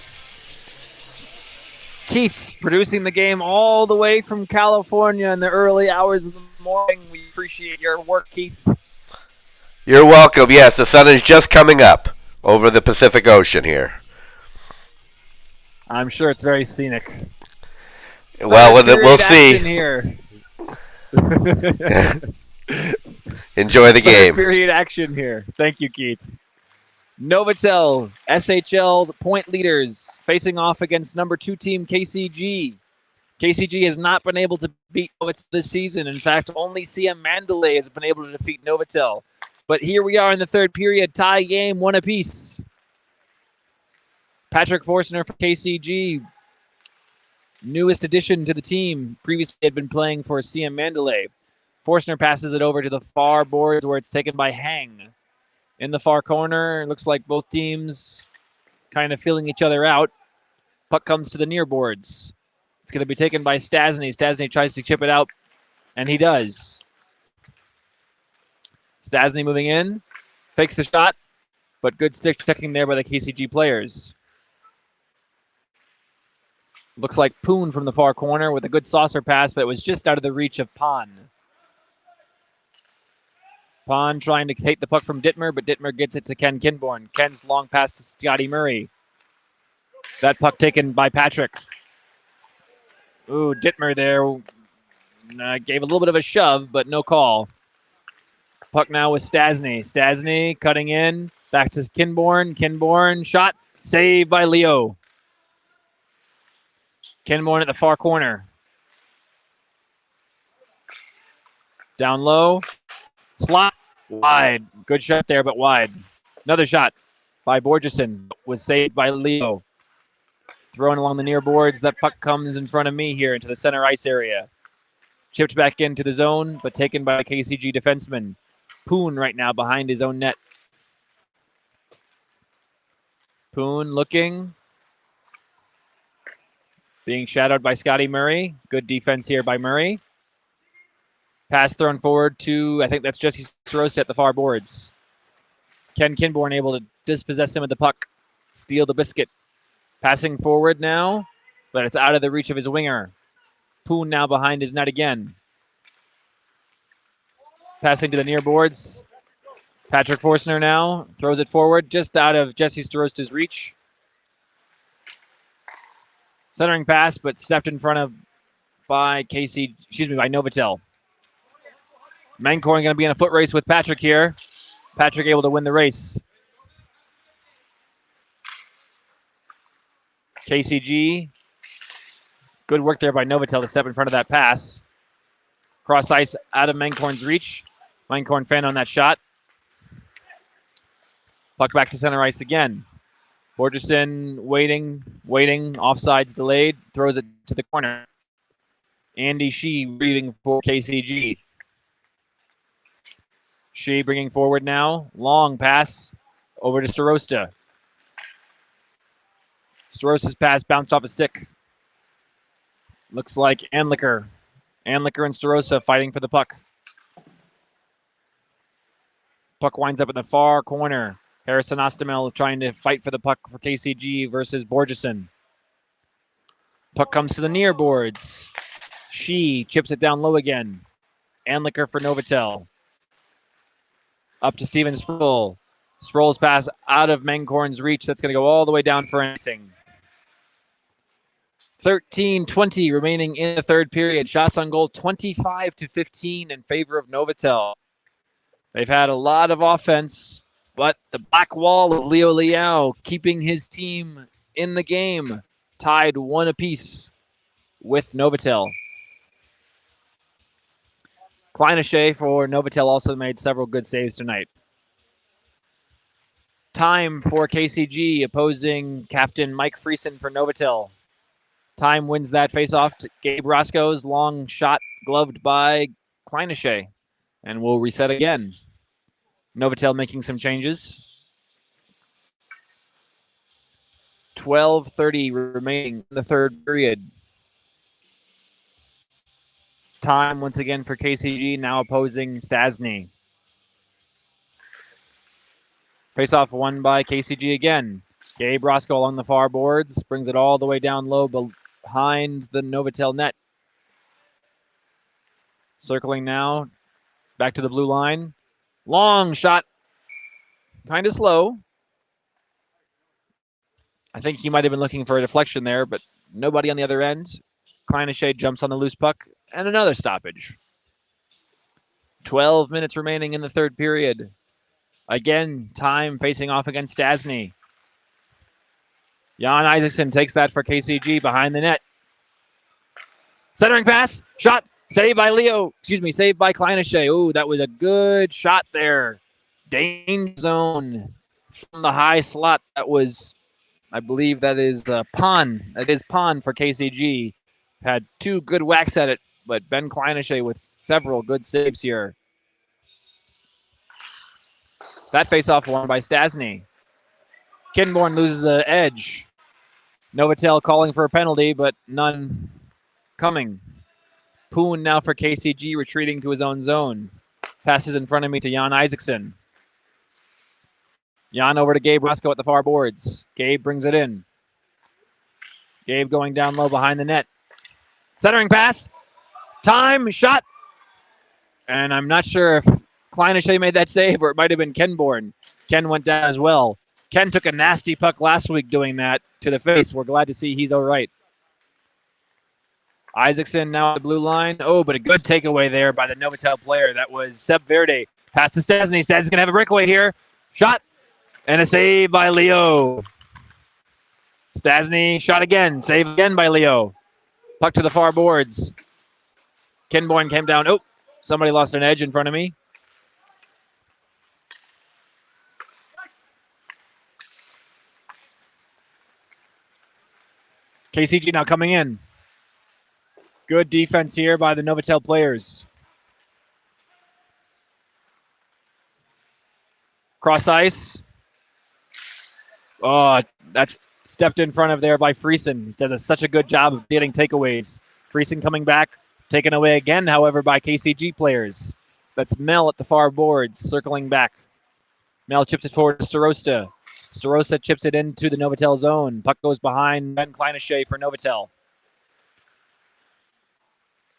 A: Keith, producing the game all the way from California in the early hours of the morning. We appreciate your work, Keith.
B: You're welcome. Yes, the sun is just coming up over the Pacific Ocean here.
A: I'm sure it's very scenic.
B: Well, we'll see.
A: Here.
B: Enjoy the game.
A: Period action here. Thank you, Keith. Novotel, SHL point leaders, facing off against number 2 team KCG. KCG has not been able to beat Novotel this season. In fact, only Siam Mandalay has been able to defeat Novotel. But here we are in the third period, tie game, one apiece. Patrick Forstner for KCG, newest addition to the team. Previously had been playing for Siam Mandalay. Forstner passes it over to the far boards where it's taken by Hang. In the far corner, it looks like both teams kind of feeling each other out. Puck comes to the near boards. It's going to be taken by Stasny. Stasny tries to chip it out, and he does. Stasny moving in, fakes the shot, but good stick checking there by the KCG players. Looks like Poon from the far corner with a good saucer pass, but it was just out of the reach of Pan. Pan trying to take the puck from Dittmer, but Dittmer gets it to Ken Kinborn. Ken's long pass to Scotty Murray. That puck taken by Patrick. Ooh, Dittmer there gave a little bit of a shove, but no call. Puck now with Stasny. Stasny cutting in. Back to Kinborn. Kinborn shot. Saved by Leo. Kinborn at the far corner. Down low. Slot. Wide. Good shot there, but wide. Another shot by Borgeson. Was saved by Leo. Thrown along the near boards. That puck comes in front of me here into the center ice area. Chipped back into the zone, but taken by a KCG defenseman. Poon right now behind his own net. Poon looking. Being shadowed by Scotty Murray. Good defense here by Murray. Pass thrown forward to, I think that's Jesse Strost at the far boards. Ken Kinborn able to dispossess him of the puck. Steal the biscuit. Passing forward now, but it's out of the reach of his winger. Poon now behind his net again. Passing to the near boards. Patrick Forstner now throws it forward, just out of Jesse Starosta's reach. Centering pass, but stepped in front of by Novotel. Mancorn going to be in a foot race with Patrick here. Patrick able to win the race. KCG. Good work there by Novotel to step in front of that pass. Cross ice out of Mancorn's reach. Mancorn fan on that shot. Puck back to center ice again. Borgeson waiting. Offsides delayed. Throws it to the corner. Andy Shee breathing for KCG. Shee bringing forward now. Long pass over to Starosta. Starosta's pass bounced off a stick. Looks like Anliker. Anliker and Starosta fighting for the puck. Puck winds up in the far corner. Harrison Ostamel trying to fight for the puck for KCG versus Borgeson. Puck comes to the near boards. She chips it down low again. Anliker for Novotel. Up to Steven Sproul. Sproul's pass out of Menkorn's reach. That's going to go all the way down for icing. 13:20 remaining in the third period. Shots on goal 25-15 in favor of Novotel. They've had a lot of offense, but the black wall of Leo Liao keeping his team in the game, tied 1 apiece with Novotel. Kleinashe for Novotel also made several good saves tonight. Time for KCG opposing captain Mike Friesen for Novotel. Time wins that faceoff to Gabe Roscoe's long shot gloved by Kleinashe. And we'll reset again. Novotel making some changes. 12:30 remaining in the third period. Time once again for KCG, now opposing Stasny. Faceoff won by KCG again. Gabe Roscoe along the far boards, brings it all the way down low behind the Novotel net. Circling now, back to the blue line. Long shot, kind of slow. I think he might have been looking for a deflection there, but nobody on the other end. Kleinashe jumps on the loose puck, and another stoppage. 12 minutes remaining in the third period. Again, Time facing off against Stasny. Jan Isaacson takes that for KCG behind the net. Centering pass, shot, saved by saved by Kleinashe. Ooh, that was a good shot there. Danger zone from the high slot. That was, I believe that is Pon. That is Pon for KCG. Had 2 good whacks at it, but Ben Kleinashe with several good saves here. That faceoff won by Stasny. Kinborn loses an edge. Novotel calling for a penalty, but none coming. Poon now for KCG, retreating to his own zone. Passes in front of me to Jan Isaacson. Jan over to Gabe Roscoe at the far boards. Gabe brings it in. Gabe going down low behind the net. Centering pass. Time, shot. And I'm not sure if Kleinashe made that save or it might have been Kenborn. Ken went down as well. Ken took a nasty puck last week doing that to the face. We're glad to see he's all right. Isaacson now at the blue line. Oh, but a good takeaway there by the Novotel player. That was Seb Verde. Pass to Stasny. Stasny's going to have a breakaway here. Shot. And a save by Leo. Stasny shot again. Save again by Leo. Puck to the far boards. Kinborn came down. Oh, somebody lost an edge in front of me. KCG now coming in. Good defense here by the Novotel players. Cross ice. Oh, that's stepped in front of there by Friesen. He does such a good job of getting takeaways. Friesen coming back, taken away again, however, by KCG players. That's Mel at the far boards, circling back. Mel chips it forward to Starosta. Starosta chips it into the Novotel zone. Puck goes behind Ben Kleinashe for Novotel.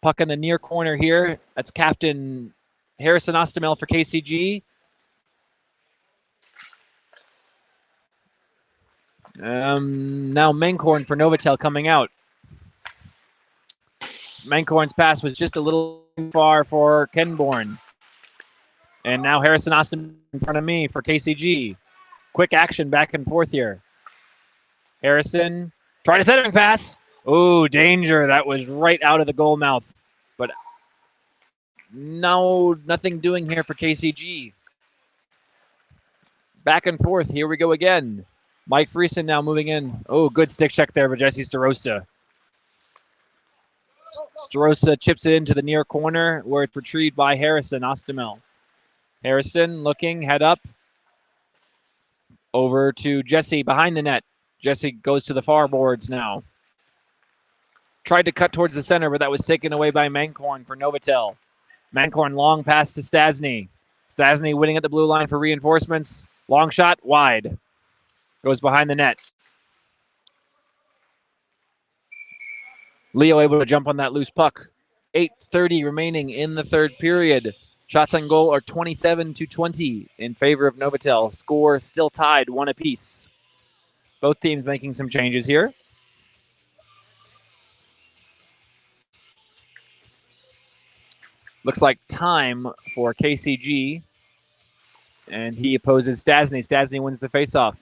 A: Puck in the near corner here. That's Captain Harrison Ostamel for KCG. Now Menkorn for Novotel coming out. Menkorn's pass was just a little too far for Kenborn. And now Harrison Ostamel in front of me for KCG. Quick action back and forth here. Harrison trying to centering pass. Ooh, danger. That was right out of the goal mouth. But no, nothing doing here for KCG. Back and forth. Here we go again. Mike Friesen now moving in. Oh, good stick check there for Jesse Starosta. Starosta chips it into the near corner where it's retrieved by Harrison Ostamel. Harrison looking, head up. Over to Jesse behind the net. Jesse goes to the far boards now. Tried to cut towards the center, but that was taken away by Menkorn for Novotel. Menkorn long pass to Stasny. Stasny winning at the blue line for reinforcements. Long shot, wide. Goes behind the net. Leo able to jump on that loose puck. 8:30 remaining in the third period. Shots on goal are 27-20 in favor of Novotel. Score still tied, 1 apiece. Both teams making some changes here. Looks like time for KCG. And he opposes Stasny. Stasny wins the faceoff.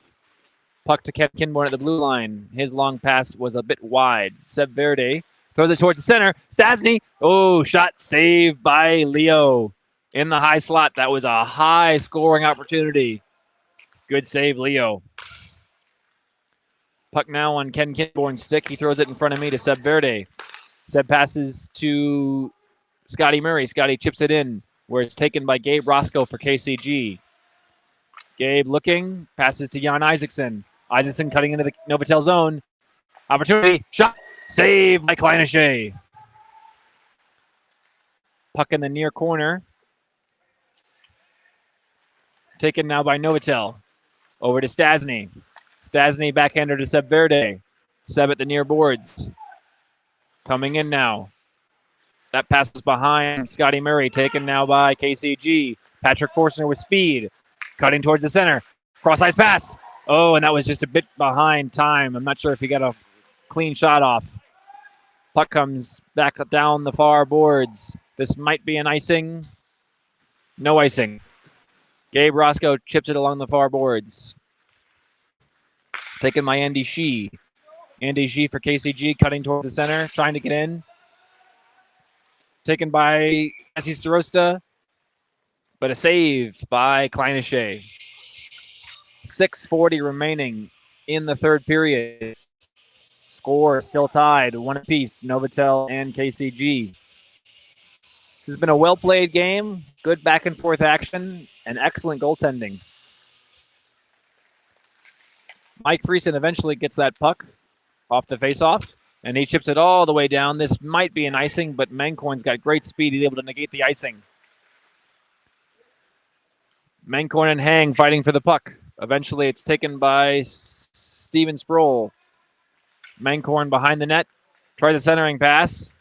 A: Puck to Ken Kinborn at the blue line. His long pass was a bit wide. Seb Verde throws it towards the center. Stasny. Oh, shot saved by Leo in the high slot. That was a high scoring opportunity. Good save, Leo. Puck now on Ken Kinborn's stick. He throws it in front of me to Seb Verde. Seb passes to Scotty Murray. Scotty chips it in where it's taken by Gabe Roscoe for KCG. Gabe looking, passes to Jan Isaacson. Isaacson cutting into the Novotel zone. Opportunity, shot, save by Kleinische. Puck in the near corner. Taken now by Novotel. Over to Stasny. Stasny backhander to Seb Verde. Seb at the near boards. Coming in now. That pass was behind Scotty Murray, taken now by KCG. Patrick Forstner with speed. Cutting towards the center. Cross-ice pass. Oh, and that was just a bit behind time. I'm not sure if he got a clean shot off. Puck comes back down the far boards. This might be an icing. No icing. Gabe Roscoe chips it along the far boards. Taken by Andy Shee. Andy Shee for KCG, cutting towards the center, trying to get in. Taken by Jesse Starosta, but a save by Kleinische. 6:40 remaining in the third period. Score still tied, 1 apiece, Novotel and KCG. This has been a well-played game, good back-and-forth action, and excellent goaltending. Mike Friesen eventually gets that puck off the face-off, and he chips it all the way down. This might be an icing, but Mancorn's got great speed. He's able to negate the icing. Mancorn and Hang fighting for the puck. Eventually, it's taken by Steven Sproul. Mancorn behind the net. Tries a centering pass.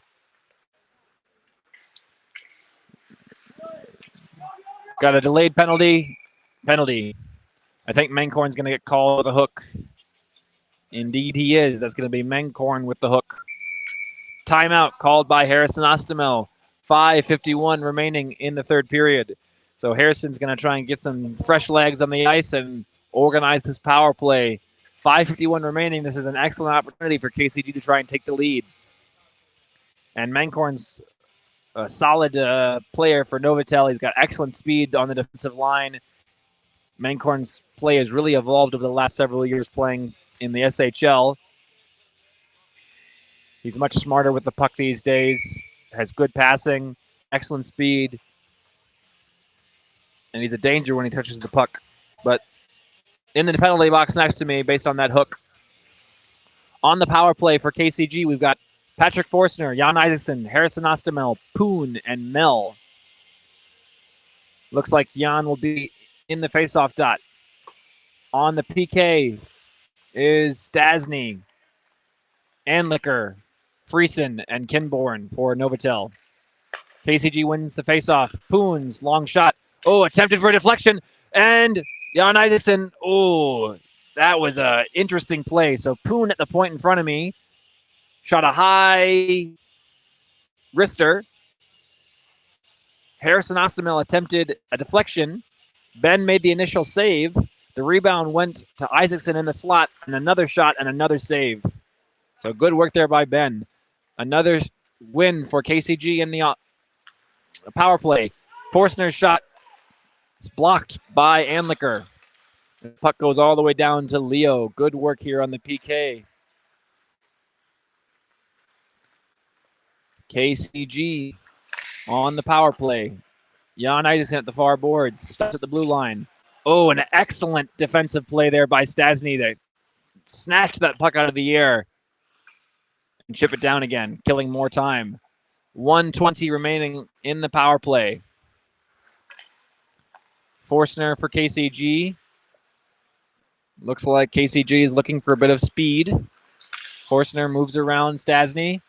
A: Got a delayed penalty. I think Mancorn's going to get called with a hook. Indeed he is. That's going to be Mancorn with the hook. Timeout called by Harrison Ostamel. 5:51 remaining in the third period. So Harrison's going to try and get some fresh legs on the ice and organize this power play. 5:51 remaining. This is an excellent opportunity for KCG to try and take the lead. And Mancorn's a solid player for Novotel. He's got excellent speed on the defensive line. Mancorn's play has really evolved over the last several years playing in the SHL. He's much smarter with the puck these days, has good passing, excellent speed, and he's a danger when he touches the puck. But in the penalty box next to me, based on that hook, on the power play for KCG, we've got Patrick Forstner, Jan Isaacson, Harrison Ostamel, Poon, and Mel. Looks like Jan will be in the faceoff dot. On the PK is Stasny, Anlicker, Friesen, and Kinborn for Novotel. KCG wins the faceoff. Poons, long shot. Oh, attempted for a deflection. And Jan Isaacson, oh, that was an interesting play. So Poon at the point in front of me shot a high wrister. Harrison Ostamel attempted a deflection. Ben made the initial save. The rebound went to Isaacson in the slot, and another shot and another save. So good work there by Ben. Another win for KCG in the power play. Forstner's shot is blocked by Anlicker. The puck goes all the way down to Leo. Good work here on the PK. KCG on the power play. Jan Isaacson at the far boards. Stops at the blue line. Oh, an excellent defensive play there by Stasny to snatch that puck out of the air and chip it down again, killing more time. 1:20 remaining in the power play. Forstner for KCG. Looks like KCG is looking for a bit of speed. Forstner moves around Stasny.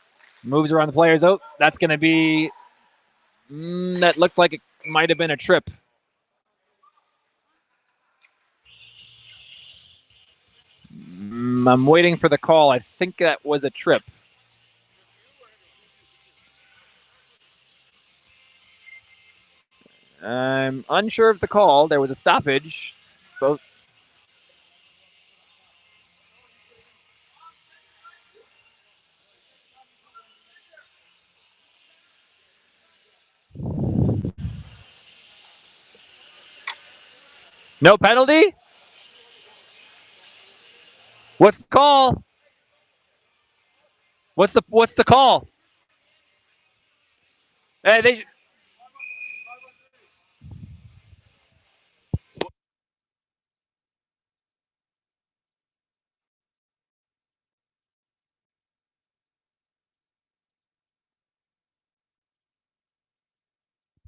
A: Moves around the players. Oh, that's going to be... that looked like it might have been a trip. I'm waiting for the call. I think that was a trip. I'm unsure of the call. There was a stoppage. Both. No penalty? What's the call? What's the call? Hey, they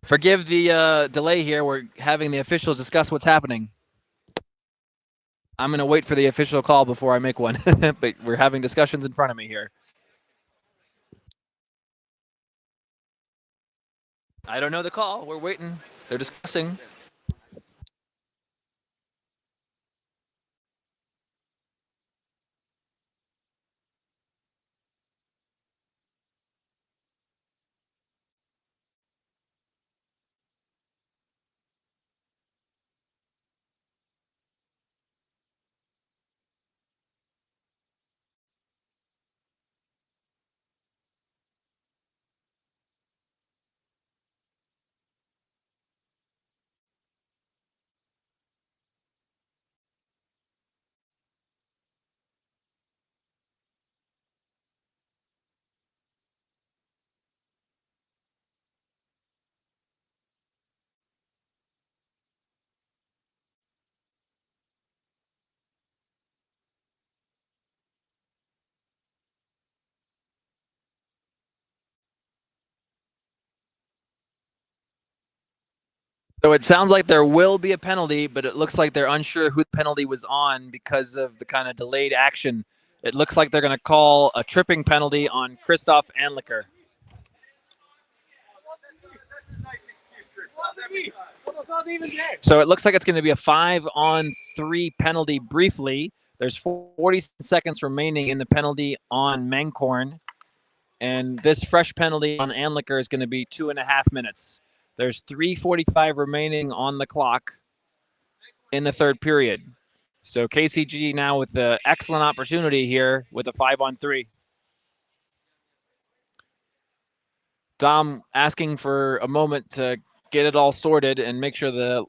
A: forgive the delay here. We're having the officials discuss what's happening. I'm going to wait for the official call before I make one, but we're having discussions in front of me here. I don't know the call. We're waiting. They're discussing. So it sounds like there will be a penalty, but it looks like they're unsure who the penalty was on because of the kind of delayed action. It looks like they're going to call a tripping penalty on Christoph Anliker. So it looks like it's going to be a 5-on-3 penalty briefly. There's 40 seconds remaining in the penalty on Mankorn. And this fresh penalty on Anliker is going to be 2.5 minutes. There's 3:45 remaining on the clock in the third period. So KCG now with the excellent opportunity here with a 5-on-3. Dom asking for a moment to get it all sorted and make sure the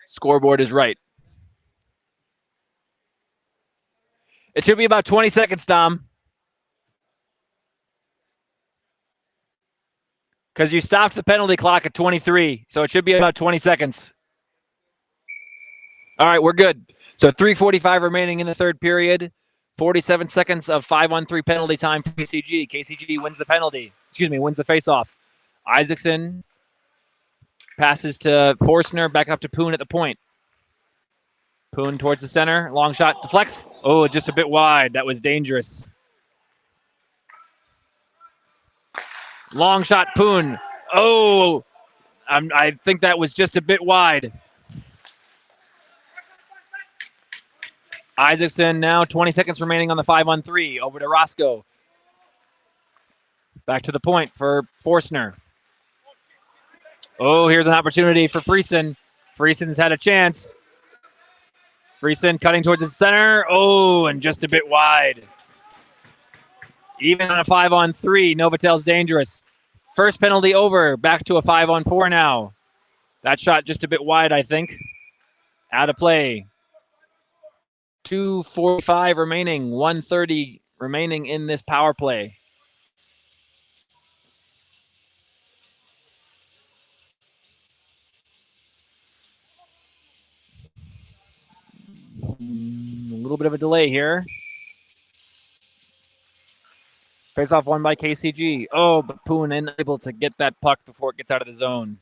A: scoreboard is right. It should be about 20 seconds, Dom. Because you stopped the penalty clock at 23, so it should be about 20 seconds. All right, we're good. So 3:45 remaining in the third period. 47 seconds of 5-on-3 penalty time for KCG. KCG wins the penalty. Wins the faceoff. Isaacson passes to Forstner, back up to Poon at the point. Poon towards the center. Long shot, deflects. Oh, just a bit wide. That was dangerous. Long shot, Poon. Oh, I think that was just a bit wide. Isaacson now 20 seconds remaining on the 5-on-3. Over to Roscoe. Back to the point for Forstner. Oh, here's an opportunity for Friesen. Friesen's had a chance. Friesen cutting towards the center. Oh, and just a bit wide. Even on a 5-on-3, Novatel's dangerous. First penalty over. Back to a 5-on-4 now. That shot just a bit wide, I think. Out of play. 2:45 remaining. 1:30 remaining in this power play. A little bit of a delay here. Face off won by KCG. Oh, but Poon unable to get that puck before it gets out of the zone.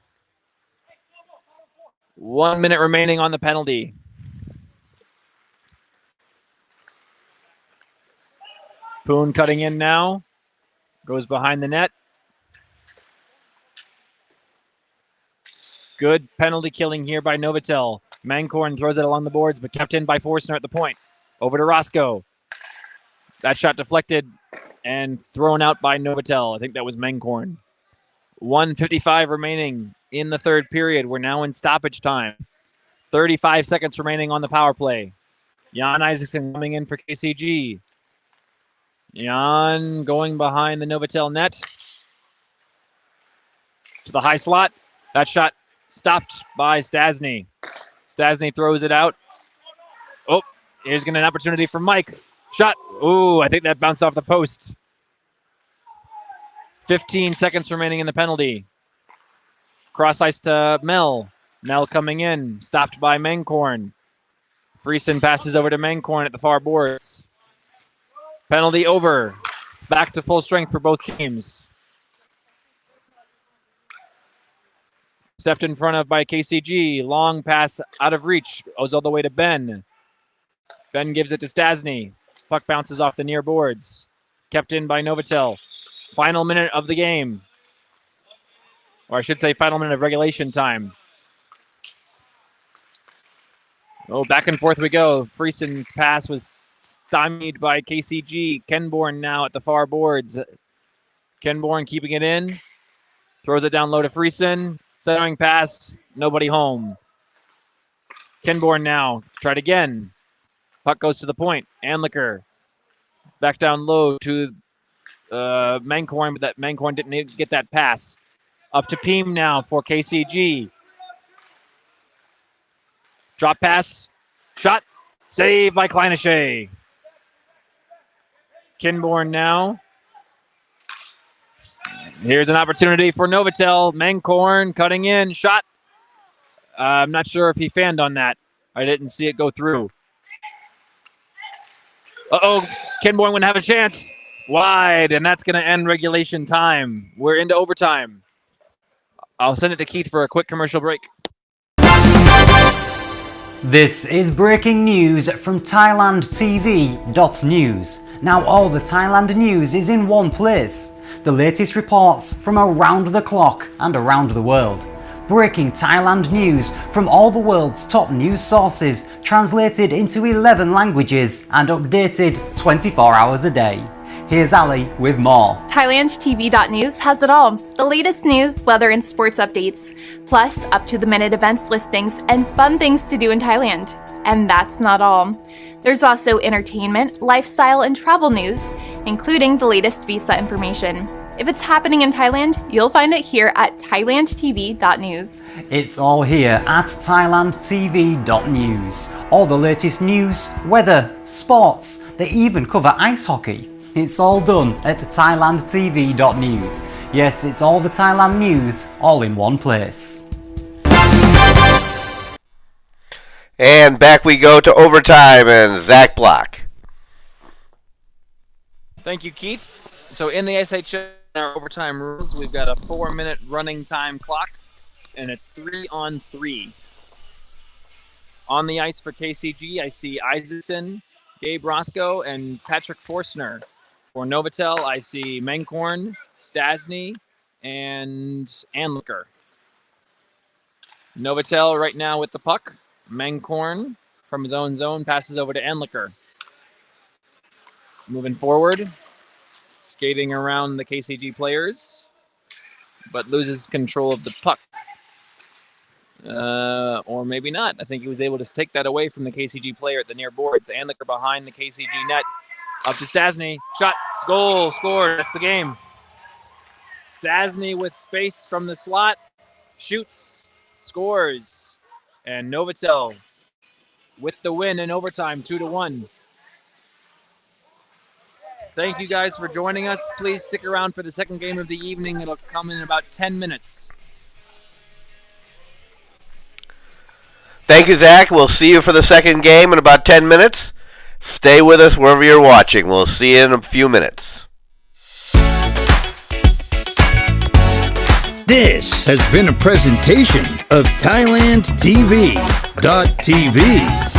A: 1 minute remaining on the penalty. Poon cutting in now. Goes behind the net. Good penalty killing here by Novotel. Mankorn throws it along the boards, but kept in by Forstner at the point. Over to Roscoe. That shot deflected and thrown out by Novotel. I think that was Mankorn. 1:55 remaining in the third period. We're now in stoppage time. 35 seconds remaining on the power play. Jan Isaacson coming in for KCG. Jan going behind the Novotel net. To the high slot. That shot stopped by Stasny. Stasny throws it out. Oh, here's going to an opportunity for Mike. Shot. Ooh, I think that bounced off the post. 15 seconds remaining in the penalty. Cross ice to Mel. Mel coming in. Stopped by Mankorn. Friesen passes over to Mankorn at the far boards. Penalty over. Back to full strength for both teams. Stepped in front of by KCG. Long pass out of reach. Goes all the way to Ben. Ben gives it to Stasny. Puck bounces off the near boards. Kept in by Novotel. Final minute of the game. Or I should say final minute of regulation time. Oh, back and forth we go. Friesen's pass was stymied by KCG. Kenborn now at the far boards. Kenborn keeping it in. Throws it down low to Friesen. Centering pass. Nobody home. Kenborn now. Tried again. Puck goes to the point. Anliker. Back down low to Mankorn, but that Mankorn didn't get that pass. Up to Peem now for KCG. Drop pass. Shot. Saved by Kleinische. Kinborn now. Here's an opportunity for Novotel. Mankorn cutting in. Shot. I'm not sure if he fanned on that. I didn't see it go through. Uh-oh. Kinborn wouldn't have a chance. Wide, and that's going to end regulation time. We're into overtime. I'll send it to Keith for a quick commercial break.
C: This is breaking news from ThailandTV.news. Now all the Thailand news is in one place. The latest reports from around the clock and around the world. Breaking Thailand news from all the world's top news sources, translated into 11 languages and updated 24 hours a day. Here's Ali with more.
D: ThailandTV.news has it all. The latest news, weather and sports updates, plus up-to-the-minute events listings and fun things to do in Thailand. And that's not all. There's also entertainment, lifestyle, and travel news, including the latest visa information. If it's happening in Thailand, you'll find it here at ThailandTV.news.
C: It's all here at ThailandTV.news. All the latest news, weather, sports, they even cover ice hockey. It's all done at ThailandTV.news. Yes, it's all the Thailand news, all in one place.
B: And back we go to overtime and Zach Block.
A: Thank you, Keith. So in the SHL, our overtime rules, we've got a 4-minute running time clock, and it's 3-on-3. On the ice for KCG, I see Isaacson, Gabe Roscoe, and Patrick Forstner. For Novotel, I see Mankorn, Stasny, and Anliker. Novotel right now with the puck. Mankorn from his own zone passes over to Anliker. Moving forward, skating around the KCG players, but loses control of the puck. Or maybe not. I think he was able to take that away from the KCG player at the near boards. Anliker behind the KCG net. Up to Stasny. Shot. Goal. Scored. That's the game. Stasny with space from the slot. Shoots. Scores. And Novotel with the win in overtime, 2-1. Thank you guys for joining us. Please stick around for the second game of the evening. It'll come in about 10 minutes.
B: Thank you, Zach. We'll see you for the second game in about 10 minutes. Stay with us wherever you're watching. We'll see you in a few minutes.
E: This has been a presentation of Thailand TV.tv,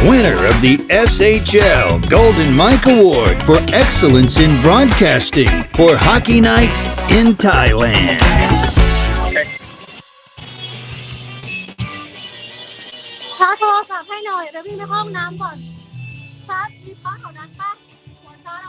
E: winner of the SHL Golden Mike Award for Excellence in Broadcasting for Hockey Night in Thailand.
A: Okay.
F: ชาร์จโทรศัพท์ให้หน่อยเดี๋ยวพี่ไปเข้าห้องน้ำก่อนชาร์จมีป้าแถวนั้นปะ